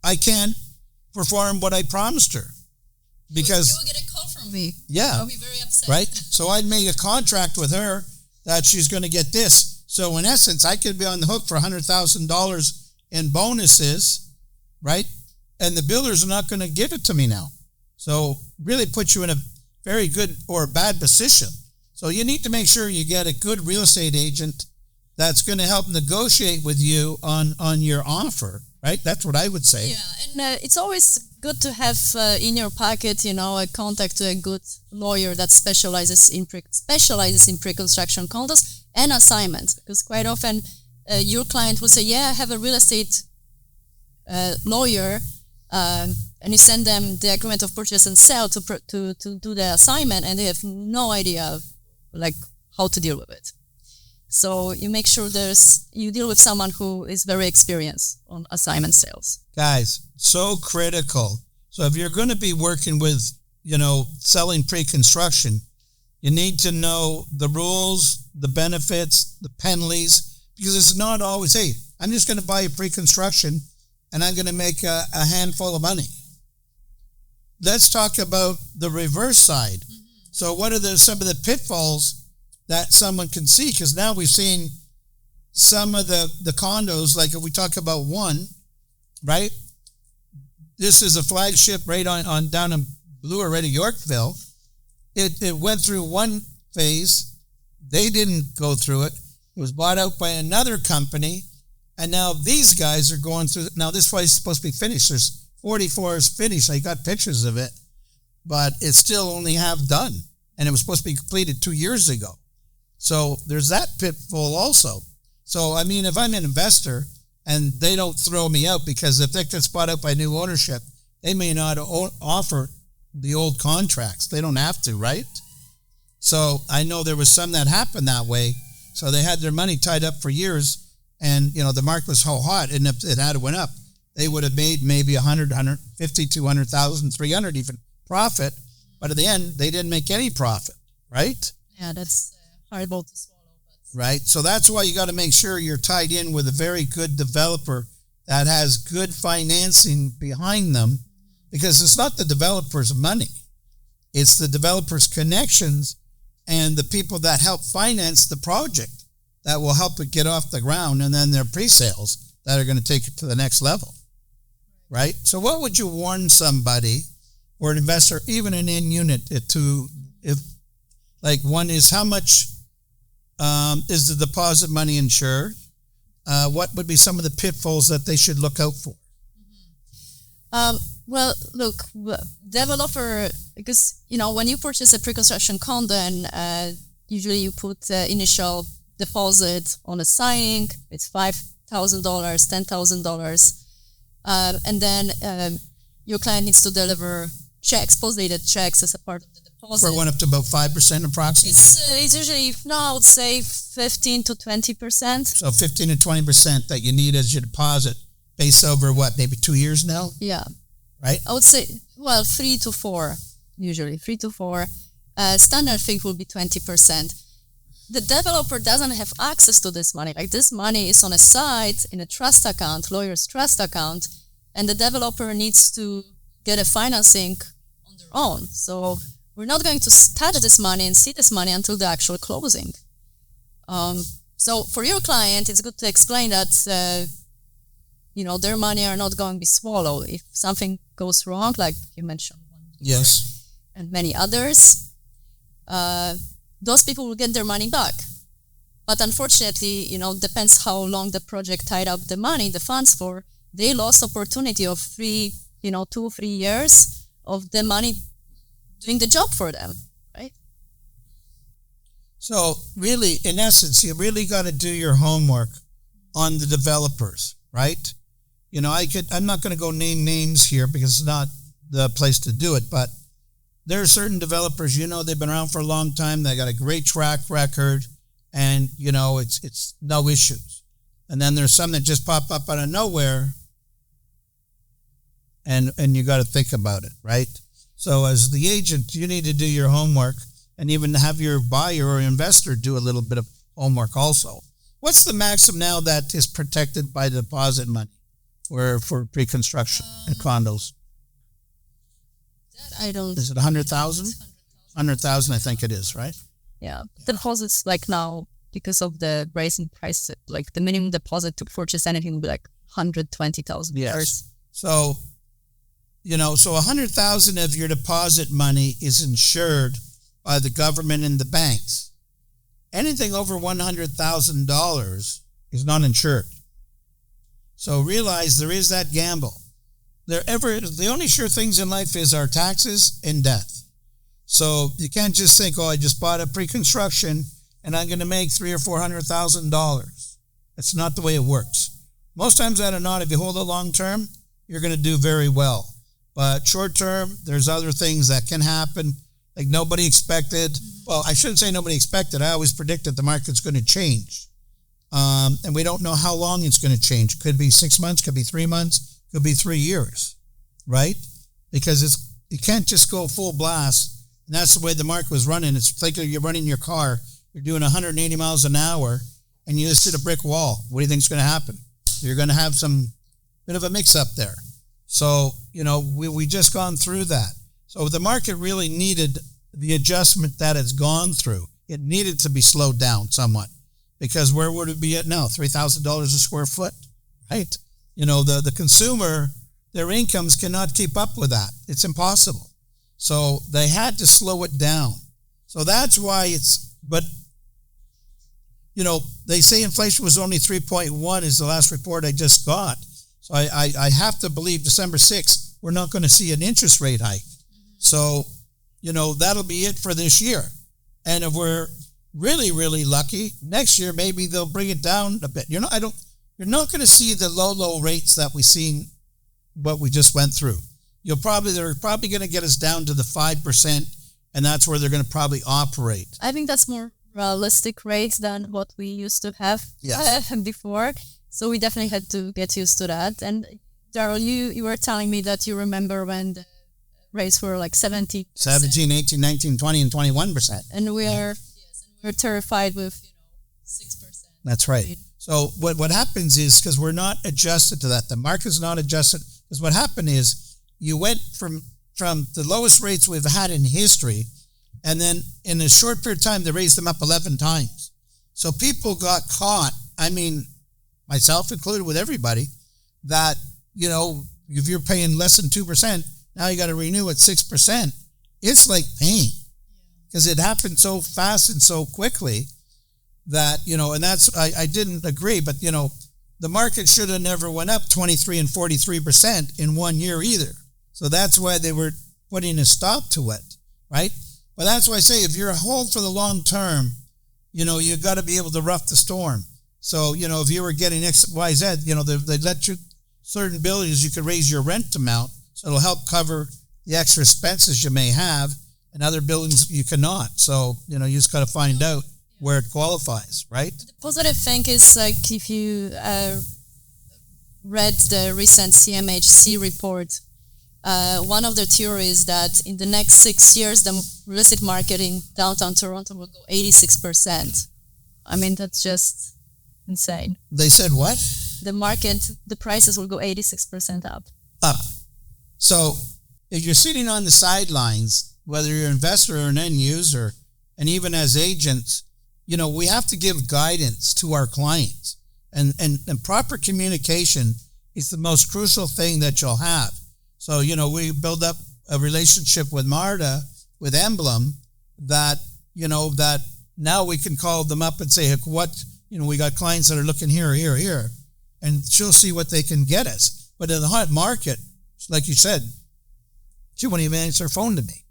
I can't perform what I promised her. Because you will get a call from me. Yeah. I'll be very upset. Right? So I'd make a contract with her that she's going to get this. So in essence, I could be on the hook for $100,000 in bonuses, right? And the builders are not going to give it to me now. So really puts you in a very good or bad position. So you need to make sure you get a good real estate agent that's going to help negotiate with you on your offer, right? That's what I would say. Yeah, and it's always good to have in your pocket, a contact to a good lawyer that specializes in pre-construction condos and assignments. Because quite often your client will say, yeah, I have a real estate lawyer, and you send them the agreement of purchase and sale to do the assignment, and they have no idea how to deal with it. So you make sure you deal with someone who is very experienced on assignment sales. Guys, so critical. So if you're going to be working with, selling pre-construction, you need to know the rules, the benefits, the penalties, because it's not always, hey, I'm just going to buy a pre-construction and I'm going to make a handful of money. Let's talk about the reverse side. Mm-hmm. So what are some of the pitfalls that someone can see? Because now we've seen some of the condos, like if we talk about one, right? This is a flagship right on down in Blue already, Yorkville. It went through one phase. They didn't go through it. It was bought out by another company. And now these guys are going through. Now this place is supposed to be finished. There's 40 floors finished. I got pictures of it, but it's still only half done. And it was supposed to be completed 2 years ago. So there's that pitfall also. So, I mean, if I'm an investor and they don't throw me out, because if that gets bought out by new ownership, they may not offer the old contracts. They don't have to, right? So I know there was some that happened that way. So they had their money tied up for years, and, the market was so hot, and if it had went up, they would have made maybe 100, 150, 200,000, 300 even profit. But at the end, they didn't make any profit, right? Yeah, that's horrible to swallow. Right? So that's why you got to make sure you're tied in with a very good developer that has good financing behind them, because it's not the developer's money. It's the developer's connections and the people that help finance the project that will help it get off the ground, and then their pre-sales that are going to take it to the next level, right? So what would you warn somebody or an investor, even an in-unit, one is how much is the deposit money insured? What would be some of the pitfalls that they should look out for? Well, look, developer, because, when you purchase a pre-construction condo, and usually you put initial deposit on a signing, it's $5,000, $10,000. And then your client needs to deliver checks, post-dated checks as a part of the deposit. For one up to about 5% approximately? It's usually, I would say 15 to 20%. So 15 to 20% that you need as your deposit based over maybe 2 years now? Yeah. Right? I would say, 3 to 4, usually, 3 to 4. Standard fee will be 20%. The developer doesn't have access to this money. This money is on a side in a trust account, lawyer's trust account, and the developer needs to get a financing on their own. So we're not going to touch this money and see this money until the actual closing. So for your client, it's good to explain that, their money are not going to be swallowed. If something goes wrong, like you mentioned, yes, and many others, those people will get their money back. But unfortunately, depends how long the project tied up the money, the funds for, they lost opportunity of 2 or 3 years of the money doing the job for them, right? So really, in essence, you really got to do your homework on the developers, right? I'm not going to go name names here because it's not the place to do it, but there are certain developers, they've been around for a long time. They got a great track record and, it's no issues. And then there's some that just pop up out of nowhere and you got to think about it, right? So as the agent, you need to do your homework and even have your buyer or investor do a little bit of homework also. What's the maximum now that is protected by deposit money for pre-construction and condos? I don't. Is it 100,000? 100,000, I think it is, right? Yeah. Deposits like now, because of the rising price, like the minimum deposit to purchase anything would be like $120,000. Yes. So, so 100,000 of your deposit money is insured by the government and the banks. Anything over $100,000 is not insured. So realize there is that gamble. The only sure things in life is our taxes and death. So you can't just think, I just bought a pre-construction and I'm going to make $300,000 or $400,000. That's not the way it works. Most times out of not, if you hold it long term, you're going to do very well. But short term, there's other things that can happen, like nobody expected. Well, I shouldn't say nobody expected. I always predict that the market's going to change. And we don't know how long it's going to change. Could be 6 months, could be 3 months, could be 3 years, right? Because you can't just go full blast. And that's the way the market was running. It's like you're running your car, you're doing 180 miles an hour, and you just hit a brick wall. What do you think is going to happen? You're going to have some bit of a mix-up there. So, we just gone through that. So the market really needed the adjustment that it's gone through. It needed to be slowed down somewhat. Because where would it be at now? $3,000 a square foot, right? The consumer, their incomes cannot keep up with that. It's impossible. So they had to slow it down. So that's why they say inflation was only 3.1 is the last report I just got. So I have to believe December 6th, we're not going to see an interest rate hike. So, that'll be it for this year. And if we're really, really lucky, next year maybe they'll bring it down a bit. You're not going to see the low rates that we've seen, what we just went through. They're probably going to get us down to the 5%, and that's where they're going to probably operate. I think that's more realistic rates than what we used to have before. So we definitely had to get used to that. And Daryl, you were telling me that you remember when the rates were like 17%. 17, 18, 19, 20, and 21%. And we're terrified with 6%. That's right. So what happens is, because we're not adjusted to that, the market's not adjusted, because what happened is you went from the lowest rates we've had in history, and then in a short period of time, they raised them up 11 times. So people got caught, myself included with everybody, that, if you're paying less than 2%, now you got to renew at 6%. It's like pain. Because it happened so fast and so quickly that, and that's, I didn't agree, but, the market should have never went up 23 and 43% in 1 year either. So that's why they were putting a stop to it, right? But that's why I say, if you're a hold for the long term, you got to be able to rough the storm. So, if you were getting X, Y, Z, they let you, certain buildings, you could raise your rent amount. So it'll help cover the extra expenses you may have. And other buildings you cannot. So, you just got to find out where it qualifies, right? The positive thing is, like, if you read the recent CMHC report, one of the theories that in the next 6 years, the real estate market in downtown Toronto will go 86%. That's just insane. They said what? The prices will go 86% up. Up. So if you're sitting on the sidelines, whether you're an investor or an end user, and even as agents, we have to give guidance to our clients. And proper communication is the most crucial thing that you'll have. So, we build up a relationship with Marta, with Emblem, that now we can call them up and say, we got clients that are looking here, and she'll see what they can get us. But in the hot market, like you said, she won't even answer her phone to me.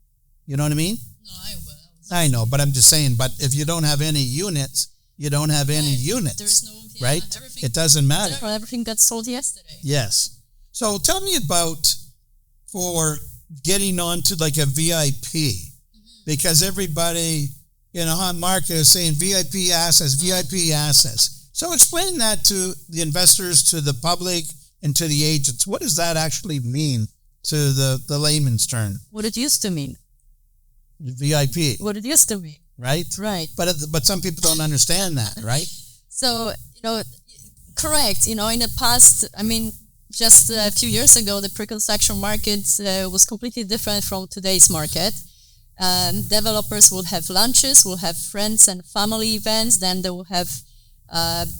You know what I mean? No, I will. I know, but I'm just saying, but if you don't have any units, you don't have any units. There's no, right? It doesn't matter. Everything got sold yesterday. Yes. So tell me about for getting onto like a VIP, because everybody in a hot market is saying VIP assets. So explain that to the investors, to the public, and to the agents. What does that actually mean to the layman's term? What it used to mean. VIP. What it used to mean. Right? Right. But some people don't understand that, right? So, correct. In the past, just a few years ago, the pre-construction market was completely different from today's market. Developers will have lunches, will have friends and family events, then they will have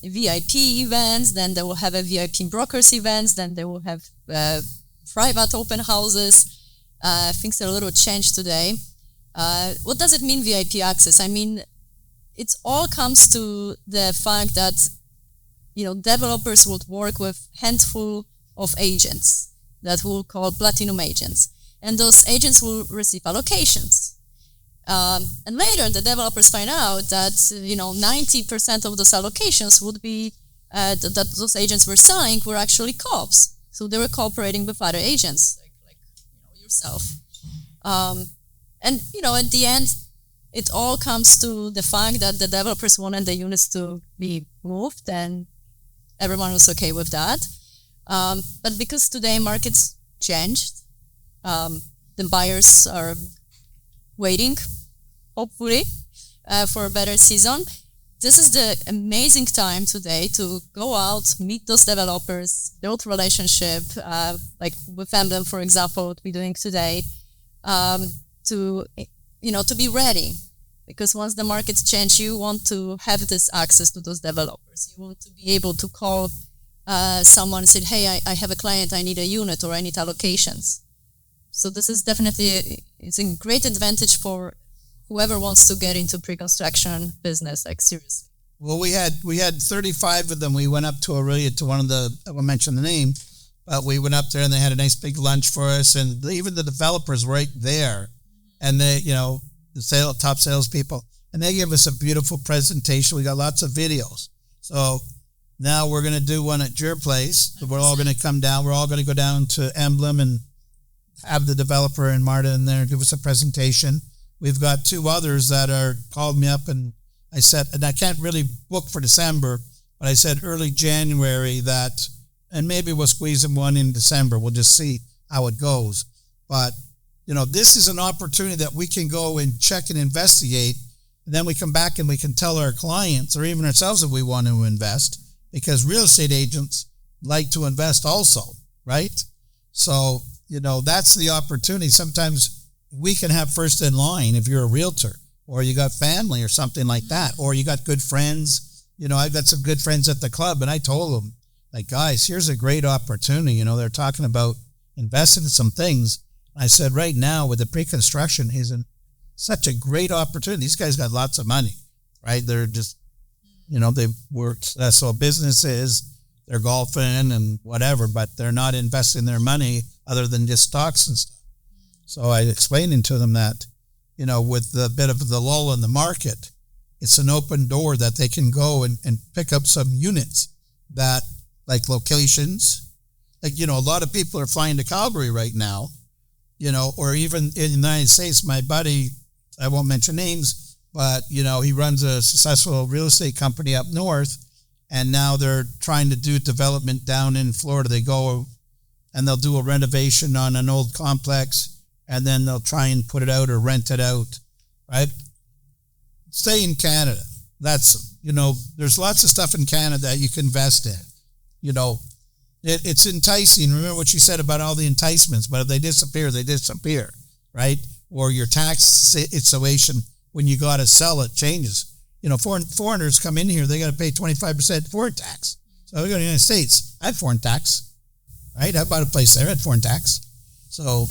VIP events, then they will have a VIP brokers events, then they will have private open houses. Things are a little changed today. What does it mean, VIP access? It all comes to the fact that, developers would work with handful of agents that we'll call platinum agents. And those agents will receive allocations. And later, the developers find out that, 90% of those allocations would be, that those agents were selling were actually co-ops. So they were cooperating with other agents, like yourself. And, at the end, it all comes to the fact that the developers wanted the units to be moved, and everyone was okay with that. But because today markets changed, the buyers are waiting, hopefully, for a better season. This is the amazing time today to go out, meet those developers, build relationship, like with Emblem, for example, what we're doing today, to be ready. Because once the markets change, you want to have this access to those developers. You want to be able to call someone and say, hey, I have a client, I need a unit, or I need allocations. So this is definitely it's a great advantage for whoever wants to get into pre-construction business, like seriously. Well, we had 35 of them. We went up to Aurelia to one of the, I won't mention the name, but we went up there and they had a nice big lunch for us, and even the developers were right there, and they, the top salespeople, and they gave us a beautiful presentation. We got lots of videos. So now we're going to do one at your place. We're all going to come down. We're all going to go down to Emblem and have the developer and Marta in there give us a presentation. We've got two others that are called me up, and I said, and I can't really book for December, but I said early January that, and maybe we'll squeeze them one in December. We'll just see how it goes. But, this is an opportunity that we can go and check and investigate, and then we come back and we can tell our clients or even ourselves if we want to invest, because real estate agents like to invest also, right? So, that's the opportunity. Sometimes we can have first in line if you're a realtor, or you got family or something like that, or you got good friends. I've got some good friends at the club, and I told them, like, guys, here's a great opportunity. They're talking about investing in some things. I said, right now with the pre-construction isn't such a great opportunity. These guys got lots of money, right? They're just, they've worked, so businesses, they're golfing and whatever, but they're not investing their money other than just stocks and stuff. So I explained to them that, with the bit of the lull in the market, it's an open door that they can go and pick up some units that, like locations, like, a lot of people are flying to Calgary right now, or even in the United States. My buddy, I won't mention names, but, he runs a successful real estate company up north, and now they're trying to do development down in Florida. They go and they'll do a renovation on an old complex, and then they'll try and put it out or rent it out, right? Stay in Canada. That's, there's lots of stuff in Canada that you can invest in. It's enticing. Remember what you said about all the enticements, but if they disappear, right? Or your tax situation, when you got to sell it, changes. Foreigners come in here, they got to pay 25% foreign tax. So we go to the United States. I had foreign tax, right? I bought a place there, I had foreign tax. So,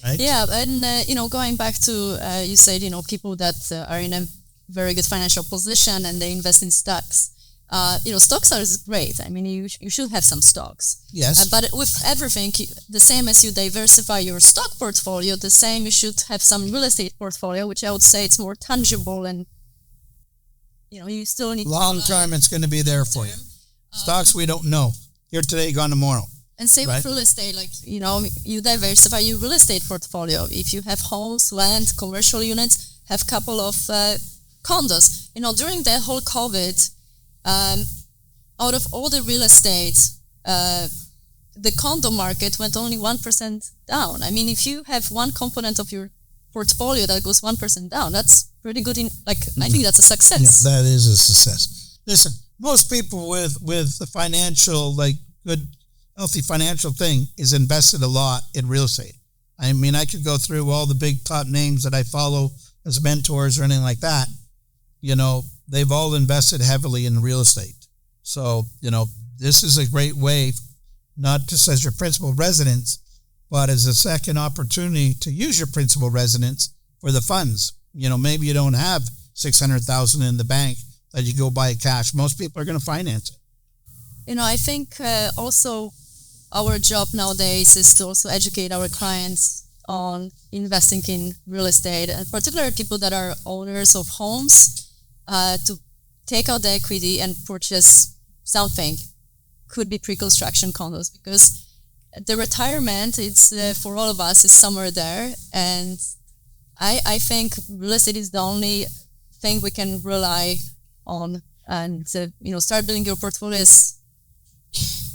right? Yeah, and, going back to, you said, people that are in a very good financial position and they invest in stocks. Stocks are great. I mean, you should have some stocks. Yes. But with everything, the same as you diversify your stock portfolio, the same you should have some real estate portfolio, which I would say it's more tangible and, you still need long term, it's going to be there for you. Stocks, we don't know. Here today, gone tomorrow. And same with real estate, you diversify your real estate portfolio. If you have homes, land, commercial units, have a couple of condos. During the whole COVID, out of all the real estate, the condo market went only 1% down. I mean, if you have one component of your portfolio that goes 1% down, that's pretty good. I think that's a success. Yeah, that is a success. Listen, most people with the financial, good, healthy financial thing is invested a lot in real estate. I mean, I could go through all the big top names that I follow as mentors or anything like that. They've all invested heavily in real estate. So, this is a great way, not just as your principal residence, but as a second opportunity to use your principal residence for the funds. Maybe you don't have $600,000 in the bank that you go buy cash. Most people are going to finance it. I think also our job nowadays is to also educate our clients on investing in real estate, and particularly people that are owners of homes, to take out the equity and purchase something. Could be pre-construction condos, because the retirement, it's for all of us, is somewhere there. And I think real estate is the only thing we can rely on, and start building your portfolio as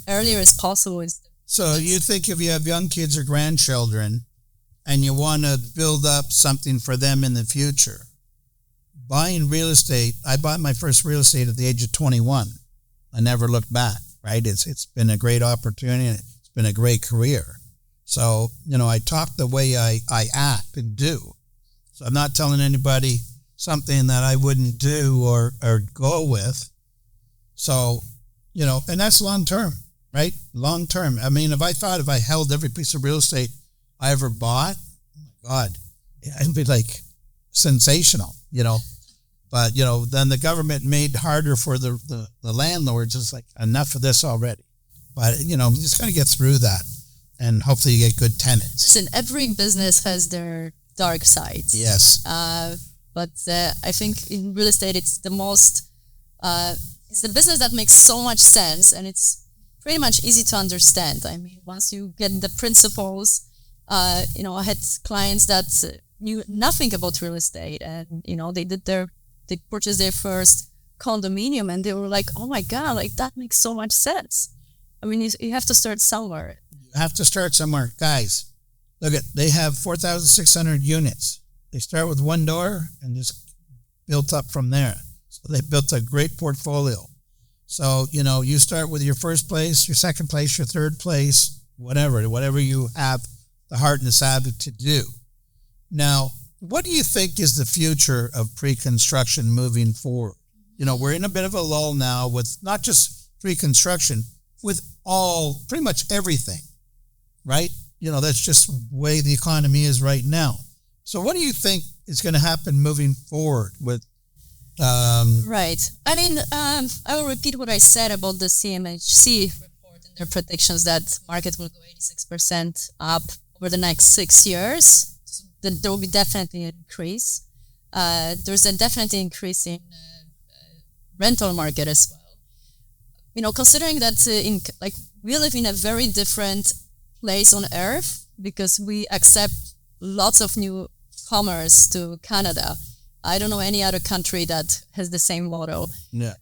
earlier as possible. So you think if you have young kids or grandchildren and you want to build up something for them in the future, buying real estate, I bought my first real estate at the age of 21. I never looked back, right? It's been a great opportunity. It's been a great career. So, I talk the way I act and do. So I'm not telling anybody something that I wouldn't do or go with. So, and that's long term, right? Long term. I mean, if I held every piece of real estate I ever bought, oh my God, it'd be sensational, But, then the government made harder for the landlords. It's enough of this already. But, you just got to get through that. And hopefully you get good tenants. Listen, every business has their dark sides. Yes. But I think in real estate, it's the most, it's the business that makes so much sense. And it's pretty much easy to understand. I mean, once you get the principles, I had clients that knew nothing about real estate. And, they purchased their first condominium and they were like, oh my God, that makes so much sense. I mean, you have to start somewhere. You have to start somewhere. Guys, look they have 4,600 units. They start with one door and just built up from there. So they built a great portfolio. So, you start with your first place, your second place, your third place, whatever you have the heart and the savvy to do. Now, what do you think is the future of pre-construction moving forward? We're in a bit of a lull now with not just pre-construction, with pretty much everything, right? That's just the way the economy is right now. So what do you think is going to happen moving forward with... Right. I mean, I will repeat what I said about the CMHC report and their predictions that market will go 86% up over the next 6 years. Then there will be definitely an increase. There's a definitely increase in rental market as well. Considering that we live in a very different place on Earth because we accept lots of newcomers to Canada. I don't know any other country that has the same model. Yeah.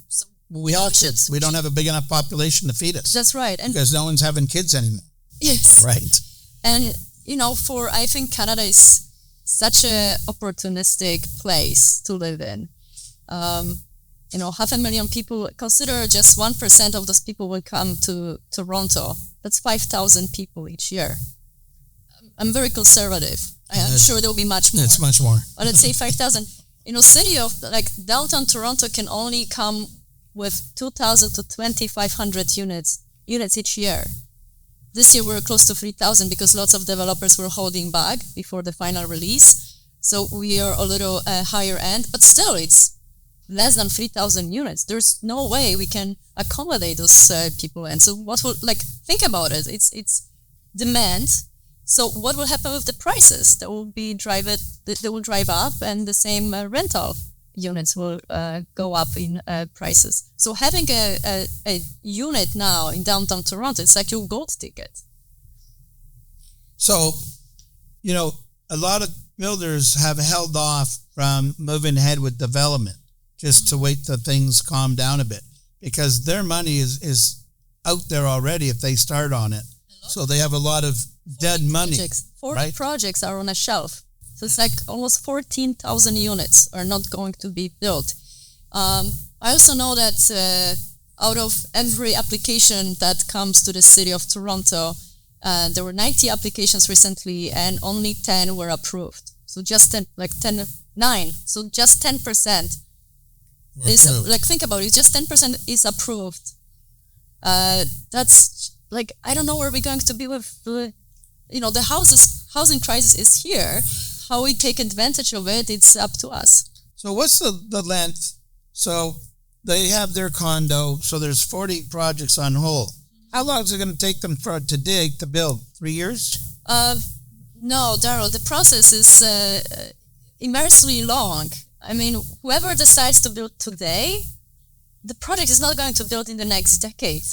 So we don't have a big enough population to feed us. That's right. And because no one's having kids anymore. Yes. Right. And I think Canada is such a opportunistic place to live in. 500,000 people, consider just 1% of those people will come to Toronto. That's 5,000 people each year. I'm very conservative. I'm sure there will be much more. It's much more. But let's say 5,000. City of downtown Toronto can only come with 2,000 to 2,500 units each year. This year we're close to 3,000 because lots of developers were holding back before the final release. So we are a little higher end, but still it's less than 3,000 units. There's no way we can accommodate those people. And so think about it. It's demand. So what will happen with the prices? They will drive up, and the same rental units will go up in prices. So having a unit now in downtown Toronto, it's like your gold ticket. So, a lot of builders have held off from moving ahead with development just to wait till things calm down a bit, because their money is out there already if they start on it. So they have a lot of dead money. 40 projects are on a shelf. So it's like almost 14,000 units are not going to be built. I also know that out of every application that comes to the city of Toronto, there were 90 applications recently, and only 10 were approved. So just 9. So just 10% is approved. Think about it. Just 10% is approved. That's I don't know where we're going to be with the housing crisis is here. How we take advantage of it, it's up to us. So what's the length? So they have their condo, so there's 40 projects on hold. How long is it going to take them to build? 3 years? No, Daryl, the process is immensely long. I mean, whoever decides to build today, the project is not going to build in the next decade.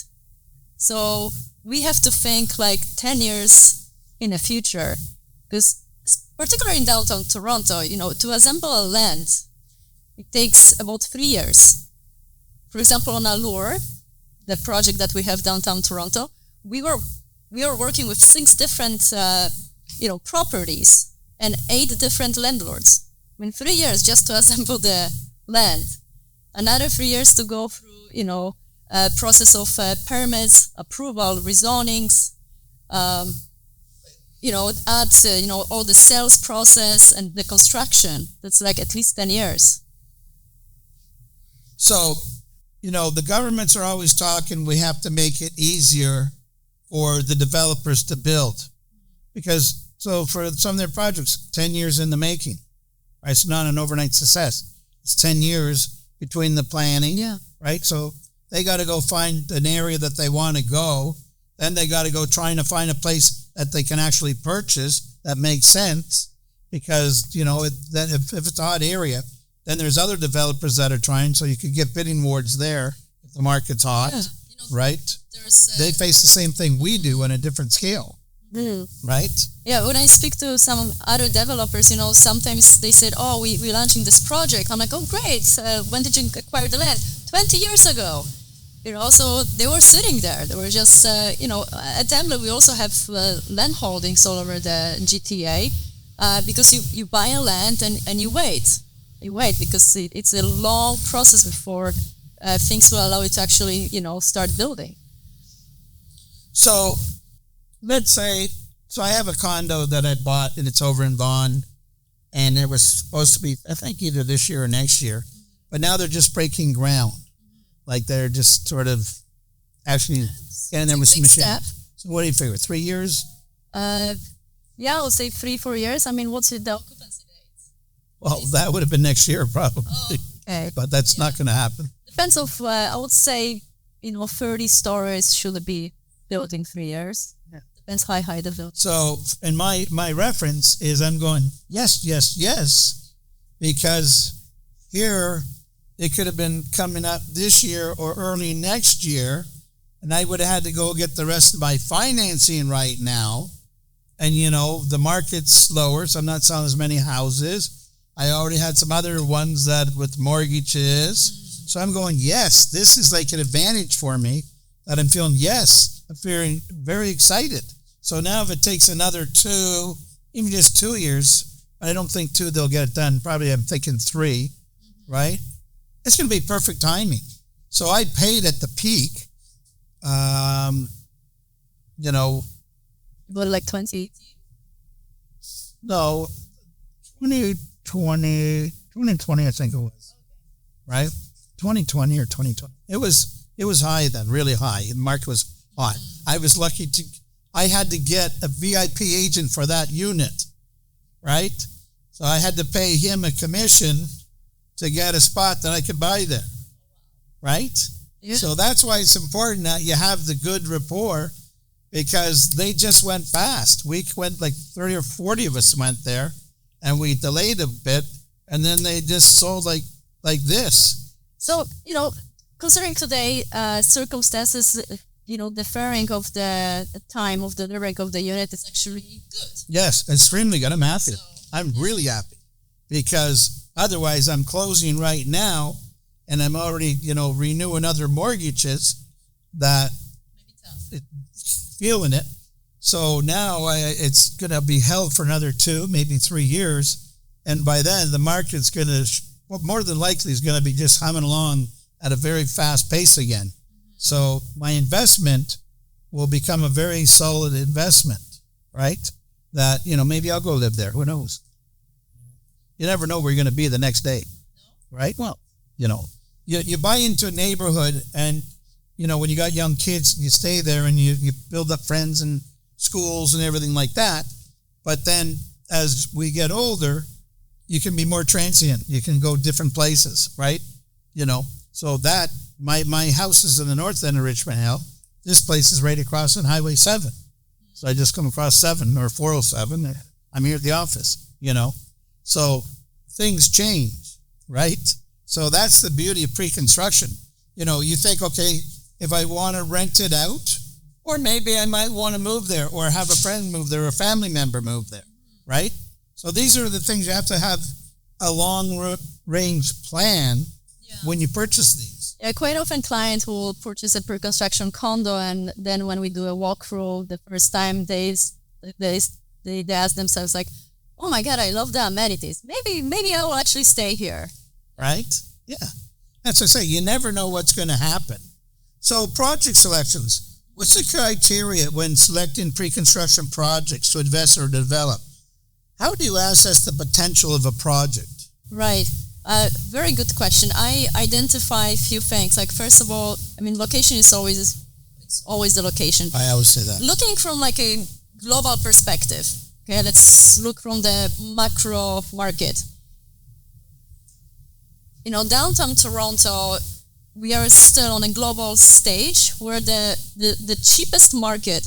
So we have to think 10 years in the future, because particularly in downtown Toronto, to assemble a land, it takes about 3 years. For example, on Allure, the project that we have downtown Toronto, we were working with 6 different properties and 8 different landlords. I mean, 3 years just to assemble the land, another 3 years to go through process of permits, approval, rezonings, all the sales process and the construction. That's at least 10 years. So, the governments are always talking, we have to make it easier for the developers to build. Because, for some of their projects, 10 years in the making. Right? It's not an overnight success. It's 10 years between the planning. Yeah. Right? So they got to go find an area that they want to go. Then they got to go trying to find a place that they can actually purchase that makes sense, because, if it's a hot area, then there's other developers that are trying, so you could get bidding wars there if the market's hot, right? They face the same thing we do on a different scale, right? Yeah, when I speak to some other developers, sometimes they said, oh, we're launching this project. I'm like, oh, great. When did you acquire the land? 20 years ago. So they were sitting there. They were just, at Daimler, we also have land holdings all over the GTA, because you buy a land and you wait. You wait because it's a long process before things will allow you to actually, start building. So let's say, I have a condo that I bought, and it's over in Vaughan, and it was supposed to be, I think, either this year or next year, but now they're just breaking ground. They're just sort of actually getting there with some machines. So what do you figure, 3 years? Yeah, I would say 3-4 years. I mean, what's the occupancy date? Well, that would have been next year probably. Oh, okay. But that's not going to happen. Depends of, I would say, 30 stories should be built in 3 years. Yeah. Depends how high the building. So, and my reference is I'm going, yes, because here it could have been coming up this year or early next year, and I would have had to go get the rest of my financing right now. And, the market's slower, so I'm not selling as many houses. I already had some other ones that with mortgages. So I'm going, yes, this is an advantage for me that I'm feeling, I'm feeling very excited. So now if it takes another 2, even just 2 years, I don't think 2 they'll get it done. Probably I'm thinking 3, right? It's going to be perfect timing. So I paid at the peak, What, 20? No, 2020, I think it was, right? 2020 or 2020. It was high then, really high. The market was hot. I was lucky I had to get a VIP agent for that unit, right? So I had to pay him a commission to get a spot that I could buy there, right? Yeah. So that's why it's important that you have the good rapport, because they just went fast. We went like 30 or 40 of us went there, and we delayed a bit, and then they just sold like this. So, considering today circumstances, the fairing of the time of the delivering of the unit is actually good. Yes, extremely good. I'm happy. I'm really happy, because otherwise I'm closing right now, and I'm already, renewing other mortgages that feeling it. So now it's going to be held for another 2, maybe 3 years. And by then the market's going to, more than likely is going to be just humming along at a very fast pace again. So my investment will become a very solid investment, right? That, maybe I'll go live there. Who knows? You never know where you're going to be the next day, right? Well, you buy into a neighborhood, and, when you got young kids, you stay there and you build up friends and schools and everything like that. But then as we get older, you can be more transient. You can go different places, right? So that my house is in the north end of Richmond Hill. This place is right across on Highway 7. So I just come across 7 or 407. I'm here at the office, So things change, right? So that's the beauty of pre-construction. You think, okay, if I want to rent it out, or maybe I might want to move there, or have a friend move there, or a family member move there, right? So these are the things you have to have a long-range plan when you purchase these. Yeah, quite often clients will purchase a pre-construction condo, and then when we do a walkthrough the first time, they ask themselves like, "Oh my God, I love the amenities. Maybe I will actually stay here." Right? Yeah. That's what I say. You never know what's going to happen. So project selections. What's the criteria when selecting pre-construction projects to invest or develop? How do you assess the potential of a project? Right. Very good question. I identify a few things. Like, first of all, location is always the location. I always say that. Looking from like a global perspective. Okay, let's look from the macro market. Downtown Toronto, we are still on a global stage where the cheapest market,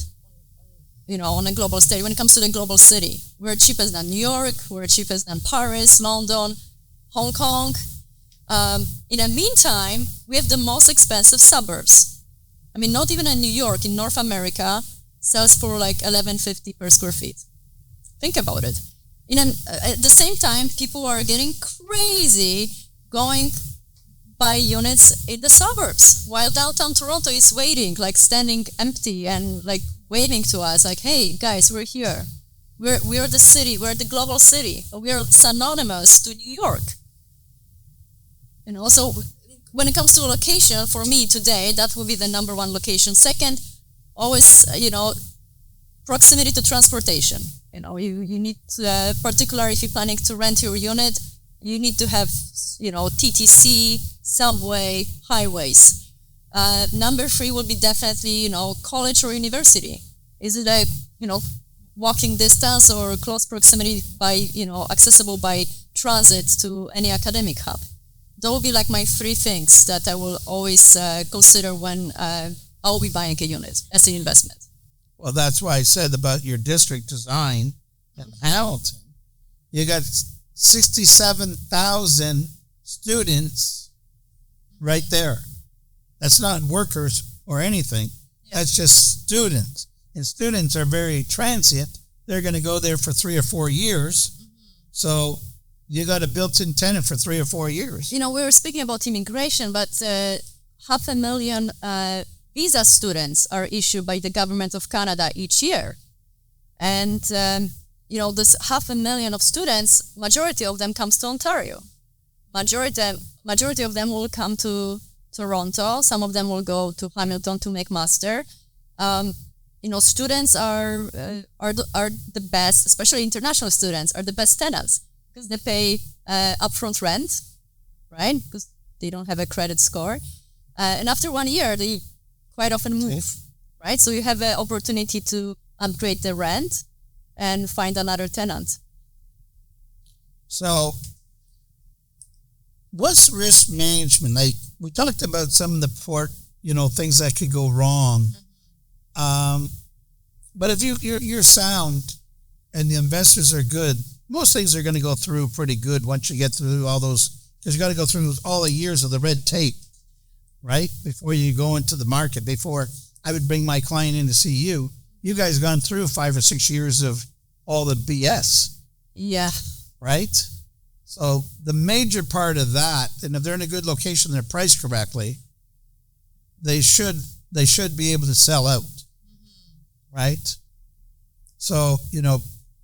on a global stage, when it comes to the global city, we're cheapest than New York, we're cheapest than Paris, London, Hong Kong. In the meantime, we have the most expensive suburbs. Not even in New York, in North America, sells for like $11.50 per square feet. Think about it. At the same time, people are getting crazy going buy units in the suburbs, while downtown Toronto is waiting, like standing empty and like waiting to us, like, hey guys, we're here. We're the city, we're the global city. We are synonymous to New York. So when it comes to location, for me today, that will be the number one location. Second, always, proximity to transportation. You need to, particularly if you're planning to rent your unit, you need to have, TTC, subway, highways. Number 3 would be definitely, college or university. Is it a, walking distance or close proximity by, accessible by transit to any academic hub? That will be like my 3 things that I will always consider when I'll be buying a unit as an investment. Well, that's why I said about your district design in Hamilton. You got 67,000 students right there. That's not workers or anything. That's just students. And students are very transient. They're going to go there for 3 or 4 years. So you got a built-in tenant for 3 or 4 years. We were speaking about immigration, but 500,000 visa students are issued by the government of Canada each year. And, this 500,000 of students, majority of them comes to Ontario. Majority of them will come to Toronto. Some of them will go to Hamilton to make master. Students are the best, especially international students, are the best tenants because they pay upfront rent, right? Because they don't have a credit score. And after 1 year, they quite often move, right? So you have an opportunity to upgrade the rent and find another tenant. So what's risk management? Like we talked about some of the things that could go wrong. But if you're sound and the investors are good, most things are going to go through pretty good once you get through all those, because you got to go through all the years of the red tape, right? Before you go into the market. Before I would bring my client in to see you, you guys have gone through 5 or 6 years of all the BS. Yeah. Right? So the major part of that, and if they're in a good location, they're priced correctly, they should be able to sell out. Right? So,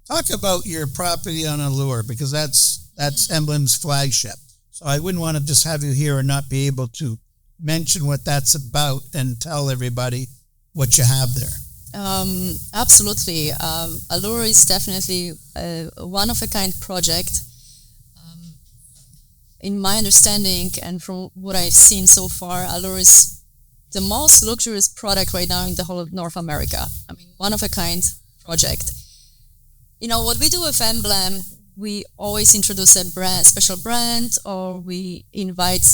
talk about your property on Allure, because that's Emblem's flagship. So I wouldn't want to just have you here and not be able to mention what that's about and tell everybody what you have there. Absolutely. Allure is definitely a one-of-a-kind project. In my understanding and from what I've seen so far, Allure is the most luxurious product right now in the whole of North America. I mean, one-of-a-kind project. What we do with Emblem, we always introduce a special brand, or we invite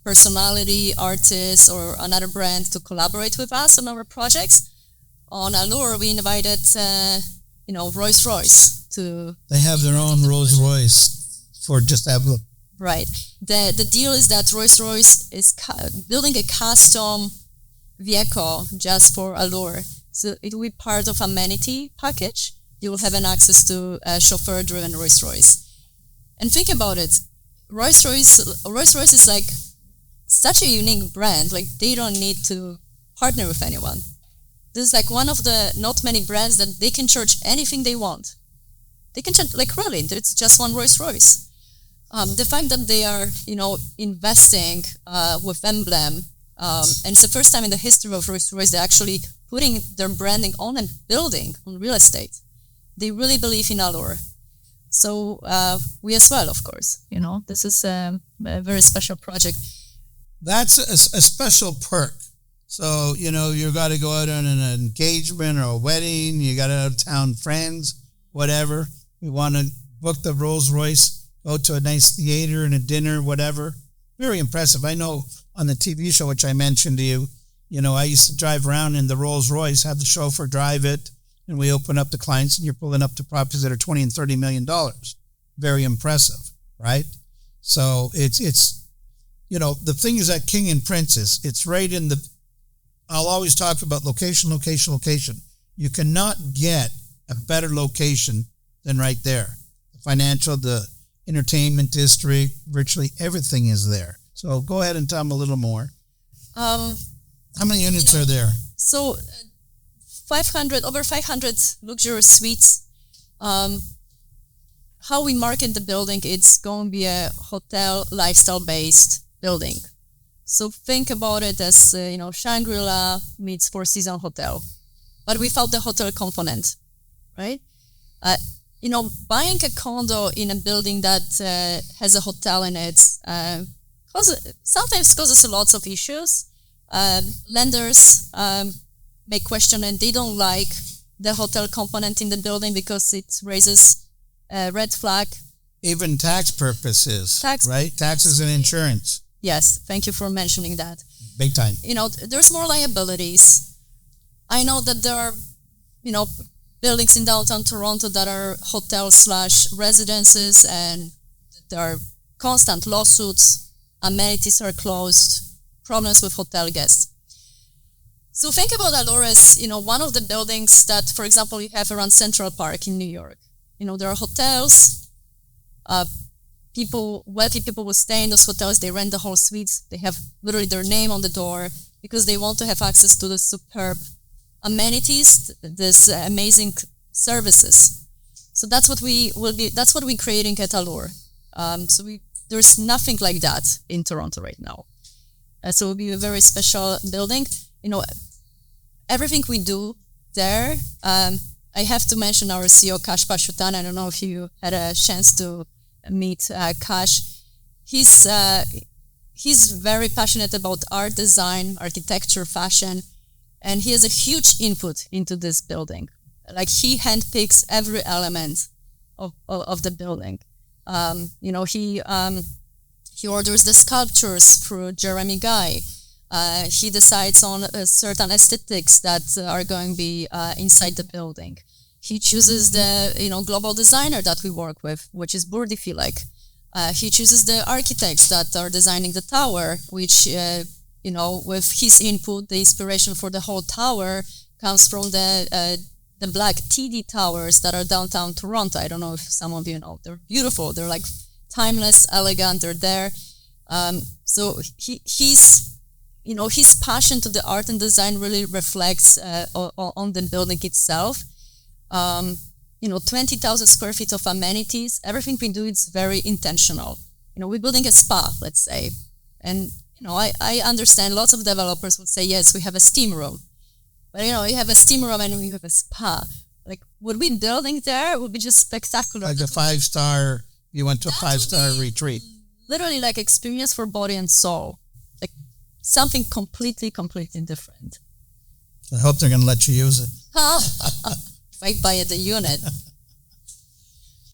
personality, artists, or another brand to collaborate with us on our projects. On Allure, we invited, Rolls-Royce to... They have their own Rolls-Royce for just Emblem. Right. The deal is that Rolls-Royce is building a custom vehicle just for Allure. So it will be part of amenity package. You will have an access to a chauffeur-driven Rolls-Royce. And think about it. Rolls-Royce is like such a unique brand. Like, they don't need to partner with anyone. This is like one of the not many brands that they can charge anything they want. They can charge, like, really, it's just one Rolls-Royce. The fact that they are, investing with Emblem, and it's the first time in the history of Rolls-Royce they're actually putting their branding on a building, on real estate. They really believe in Allure. So we as well, of course. This is a very special project. That's a special perk. So, you got to go out on an engagement or a wedding, you got out-of-town friends, whatever. We want to book the Rolls-Royce, go to a nice theater and a dinner, whatever. Very impressive. I know on the TV show, which I mentioned to you, I used to drive around in the Rolls-Royce, have the chauffeur drive it, and we open up to clients, and you're pulling up to properties that are $20 and $30 million. Very impressive, right? So it's the thing is that King and Princess, it's right in I'll always talk about location. You cannot get a better location than right there. The financial, the entertainment district, virtually everything is there. So go ahead and tell them a little more. How many units are there? So over 500 luxurious suites. How we market the building, it's going to be a hotel lifestyle-based building. So think about it as, Shangri-La meets Four Seasons Hotel, but without the hotel component, right? Buying a condo in a building that has a hotel in it sometimes causes lots of issues. Lenders may question, and they don't like the hotel component in the building because it raises a red flag. Even tax purposes, right? Taxes and insurance. Yes, thank you for mentioning that. Big time. There's more liabilities. I know that there are, buildings in downtown Toronto that are hotel/residences, and there are constant lawsuits, amenities are closed, problems with hotel guests. So think about Allure as, one of the buildings that, for example, you have around Central Park in New York. There are hotels, wealthy people will stay in those hotels, they rent the whole suites, they have literally their name on the door because they want to have access to the superb amenities, this amazing services. So that's what we're creating at Allure. There's nothing like that in Toronto right now. So it will be a very special building. Everything we do there, I have to mention our CEO, Kash Pashutan. I don't know if you had a chance to meet Kash. He's very passionate about art, design, architecture, fashion, and he has a huge input into this building. Like, he handpicks every element of the building. He orders the sculptures through Jeremy Guy. He decides on certain aesthetics that are going to be inside the building. He chooses the global designer that we work with, which is Burdi Filek. He chooses the architects that are designing the tower, which with his input, the inspiration for the whole tower comes from the black TD towers that are downtown Toronto. I don't know if some of you know. They're beautiful. They're like timeless, elegant. They're there. So his passion to the art and design really reflects on the building itself. 20,000 square feet of amenities. Everything we do is very intentional. We're building a spa, let's say. And, I understand lots of developers would say, yes, we have a steam room. But, you have a steam room and we have a spa. Like, what we're building there would be just spectacular. Like a 5-star, you went to a 5-star retreat. Literally like experience for body and soul. Like something completely different. I hope they're going to let you use it. Right by the unit.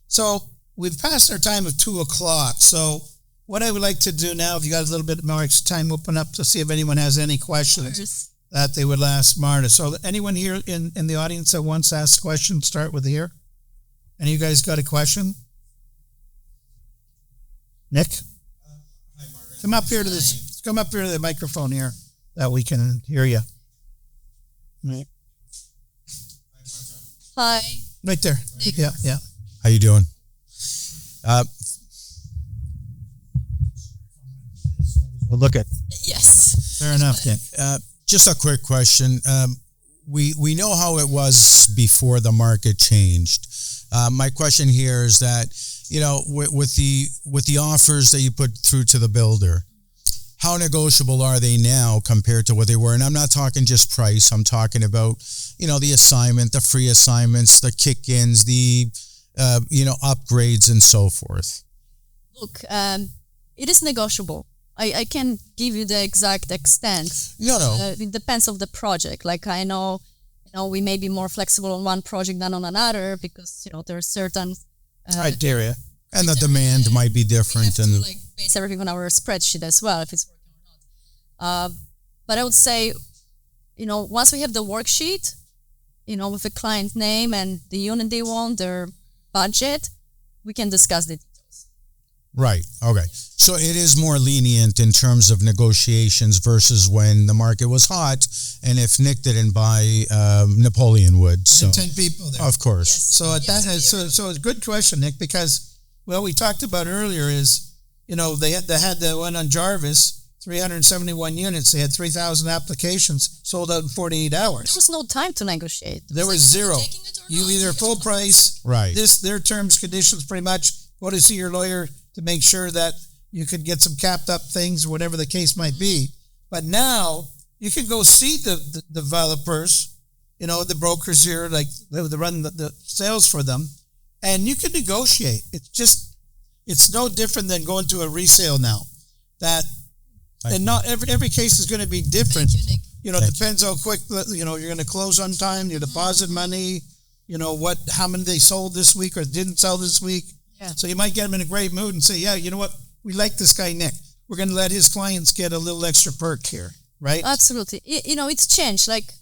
So we've passed our time of 2:00. So what I would like to do now, if you got a little bit more time, open up to see if anyone has any questions that they would ask Marta. So anyone here in the audience that wants to ask a question, start with here. Any of you guys got a question? Nick? Hi, Marta. Come up here to the microphone here that we can hear you. Right. Hi. Right there. Yeah. How you doing? Well, look at. Yes. Fair enough, Nick. Just a quick question. We know how it was before the market changed. My question here is that, with the offers that you put through to the builder, how negotiable are they now compared to what they were? And I'm not talking just price. I'm talking about, the assignment, the free assignments, the kick-ins, the, upgrades and so forth. Look, it is negotiable. I can't give you the exact extent. No. It depends on the project. Like I know, we may be more flexible on one project than on another because, there are certain criteria. And the demand might be different. We have to base everything on our spreadsheet as well, if it's working or not. But I would say, once we have the worksheet, with the client name and the unit they want, their budget, we can discuss the details. Right. Okay. So it is more lenient in terms of negotiations versus when the market was hot, and if Nick didn't buy, Napoleon would. So 10 people there. Of course. Yes. So it's a good question, Nick, because we talked about earlier is, they had the one on Jarvis, 371 units. They had 3,000 applications, sold out in 48 hours. There was no time to negotiate. There was zero. You either full price, right? Their terms, conditions, pretty much. Go to see your lawyer to make sure that you could get some capped up things, whatever the case might be. But now you can go see the developers, the brokers here, like they run the sales for them, and you can negotiate. It's no different than going to a resale now. And not every case is going to be different. It depends how quick you're going to close on time, your deposit money, how many they sold this week or didn't sell this week. Yeah. So you might get them in a great mood and say, yeah, you know what, we like this guy Nick. We're going to let his clients get a little extra perk here, right? Absolutely. It's changed. Like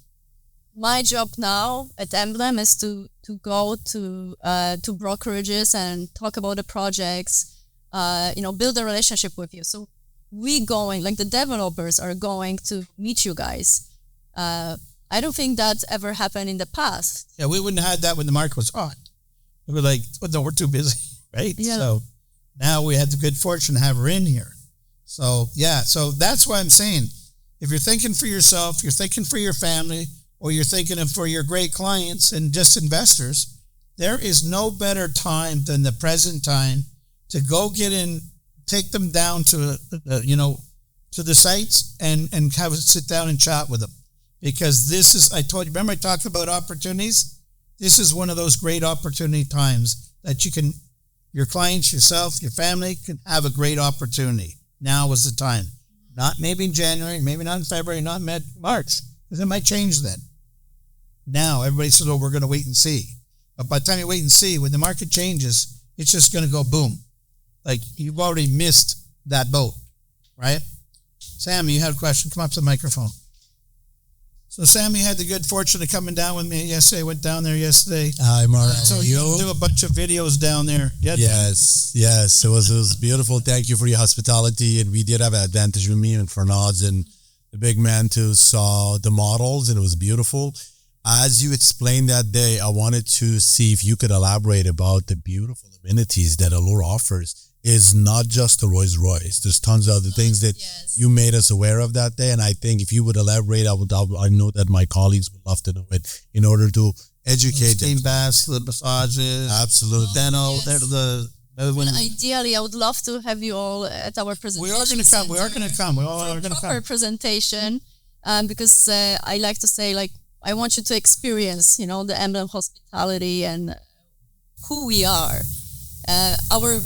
my job now at Emblem is to go to brokerages and talk about the projects, build a relationship with you. So the developers are going to meet you guys. I don't think that ever happened in the past. Yeah, we wouldn't have had that when the market was hot. We were like, no, we're too busy, right? Yeah. So now we had the good fortune to have her in here. So, so that's why I'm saying, if you're thinking for yourself, you're thinking for your family, or you're thinking of for your great clients and just investors, there is no better time than the present time to go get in, take them down to, to the sites and have a sit down and chat with them. Because this is, remember I talked about opportunities? This is one of those great opportunity times that your clients, yourself, your family can have a great opportunity. Now is the time. Not maybe in January, maybe not in February, not March, because it might change then. Now everybody says, we're going to wait and see. But by the time you wait and see, when the market changes, it's just going to go boom. Like you've already missed that boat, right? Sam, you had a question. Come up to the microphone. So, Sam, you had the good fortune of coming down with me yesterday. I went down there yesterday. Hi, Marta. So you do a bunch of videos down there. Yes. It was beautiful. Thank you for your hospitality. And we did have an advantage with me and Fernaz and the big man too saw the models, and it was beautiful. As you explained that day, I wanted to see if you could elaborate about the beautiful amenities that Allure offers. Is not just the Rolls Royce. There's tons of other things that you made us aware of that day. And I think if you would elaborate, I know that my colleagues would love to know it in order to educate them. Steam baths, the massages. Absolutely. Dental. Ideally, I would love to have you all at our presentation. We are going to come. We are going to come. We all are going to come. Our presentation, because I like to say, like, I want you to experience, the Emblem Hospitality and who we are. Our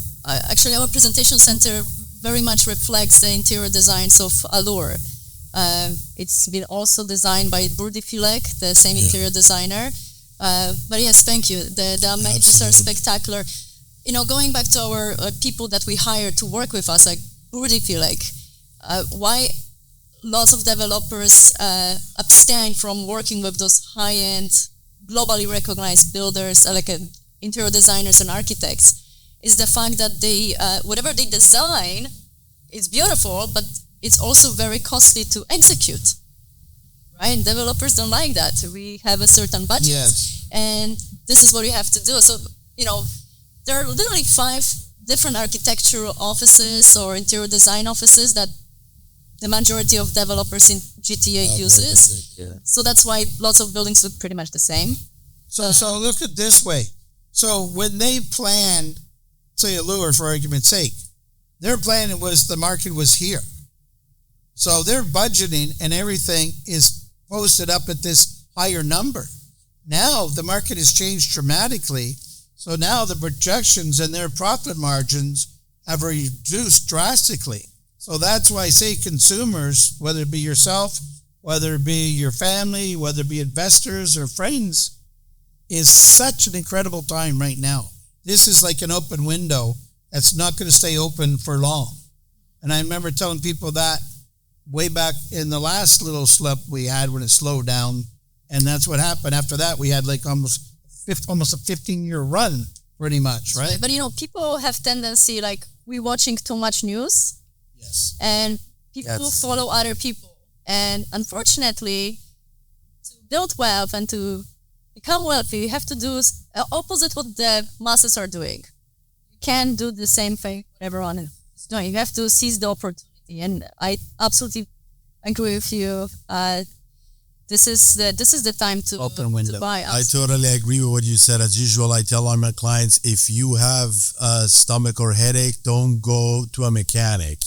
presentation center very much reflects the interior designs of Allure. It's been also designed by Burdi Filek, the same interior designer. But yes, thank you. The amenities are spectacular. Going back to our people that we hire to work with us, like Burdi Filek, why lots of developers abstain from working with those high-end, globally recognized builders, like interior designers and architects, is the fact that they, whatever they design, is beautiful, but it's also very costly to execute, right? And developers don't like that. We have a certain budget, and this is what you have to do. So, there are literally 5 different architectural offices or interior design offices that the majority of developers in GTA uses. So that's why lots of buildings look pretty much the same. So look at it this way. So when they planned, say Allure for argument's sake, their plan was the market was here. So their budgeting and everything is posted up at this higher number. Now the market has changed dramatically. So now the projections and their profit margins have reduced drastically. So that's why I say consumers, whether it be yourself, whether it be your family, whether it be investors or friends, is such an incredible time right now. This is like an open window that's not going to stay open for long. And I remember telling people that way back in the last little slip we had when it slowed down. And that's what happened. After that, we had like almost a 15-year run, pretty much, right? But, people have tendency, like, we're watching too much news. Yes. And people follow other people. And unfortunately, to build wealth and to become wealthy, you have to do opposite what the masses are doing. You can't do the same thing everyone is doing. You have to seize the opportunity. And I absolutely agree with you. This is the time to open window. To buy. I totally agree with what you said. As usual, I tell all my clients, if you have a stomach or headache, don't go to a mechanic.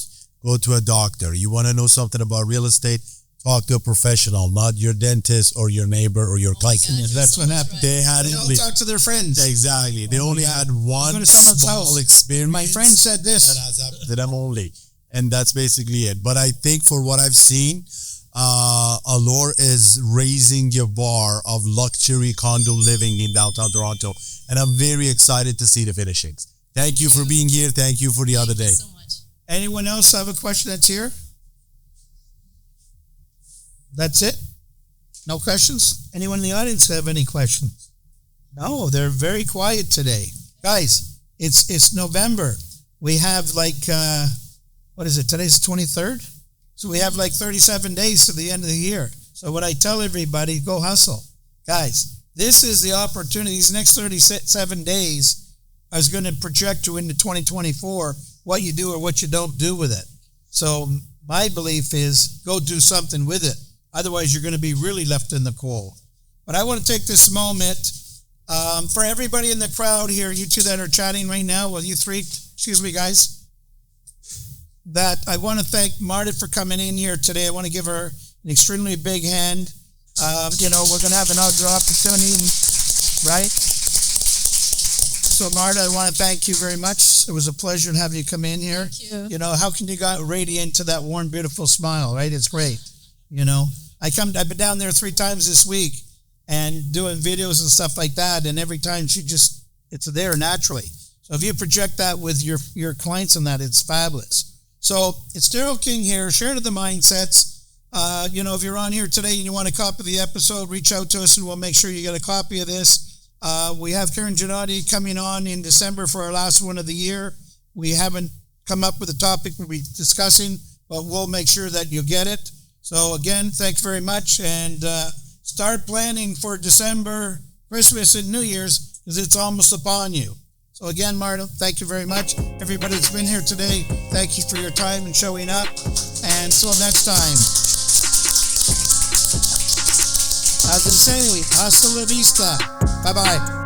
Go to a doctor. You want to know something about real estate? Talk to a professional, not your dentist or your neighbor or your client. That's what happened. They had They all talk to their friends. Exactly. They only had one small experience. My friend said this. That has happened to them only. And that's basically it. But I think for what I've seen, Allure is raising your bar of luxury condo living in downtown Toronto. And I'm very excited to see the finishings. Thank you for being here. Thank you for the other day. Thank you so much. Anyone else have a question that's here? That's it? No questions? Anyone in the audience have any questions? No, they're very quiet today. Guys, it's November. We have like, what is it? Today's the 23rd? So we have like 37 days to the end of the year. So what I tell everybody, go hustle. Guys, this is the opportunity. These next 37 days is going to project you into 2024, what you do or what you don't do with it. So my belief is go do something with it. Otherwise, you're going to be really left in the cold. But I want to take this moment for everybody in the crowd here, you two that are chatting right now, well, you three, excuse me, guys, that I want to thank Marta for coming in here today. I want to give her an extremely big hand. We're going to have another opportunity, right? So, Marta, I want to thank you very much. It was a pleasure to have you come in here. Thank you. How can you got radiant to that warm, beautiful smile, right? It's great. I've been down there 3 times this week and doing videos and stuff like that. And every time it's there naturally. So if you project that with your clients and that, it's fabulous. So it's Daryl King here, sharing the mindsets. If you're on here today and you want a copy of the episode, reach out to us and we'll make sure you get a copy of this. We have Karen Giannotti coming on in December for our last one of the year. We haven't come up with a topic we'll be discussing, but we'll make sure that you get it. So again, thanks very much, and start planning for December, Christmas, and New Year's, because it's almost upon you. So again, Marta, thank you very much. Everybody that's been here today, thank you for your time and showing up. And until next time, as they say, hasta la vista. Bye-bye.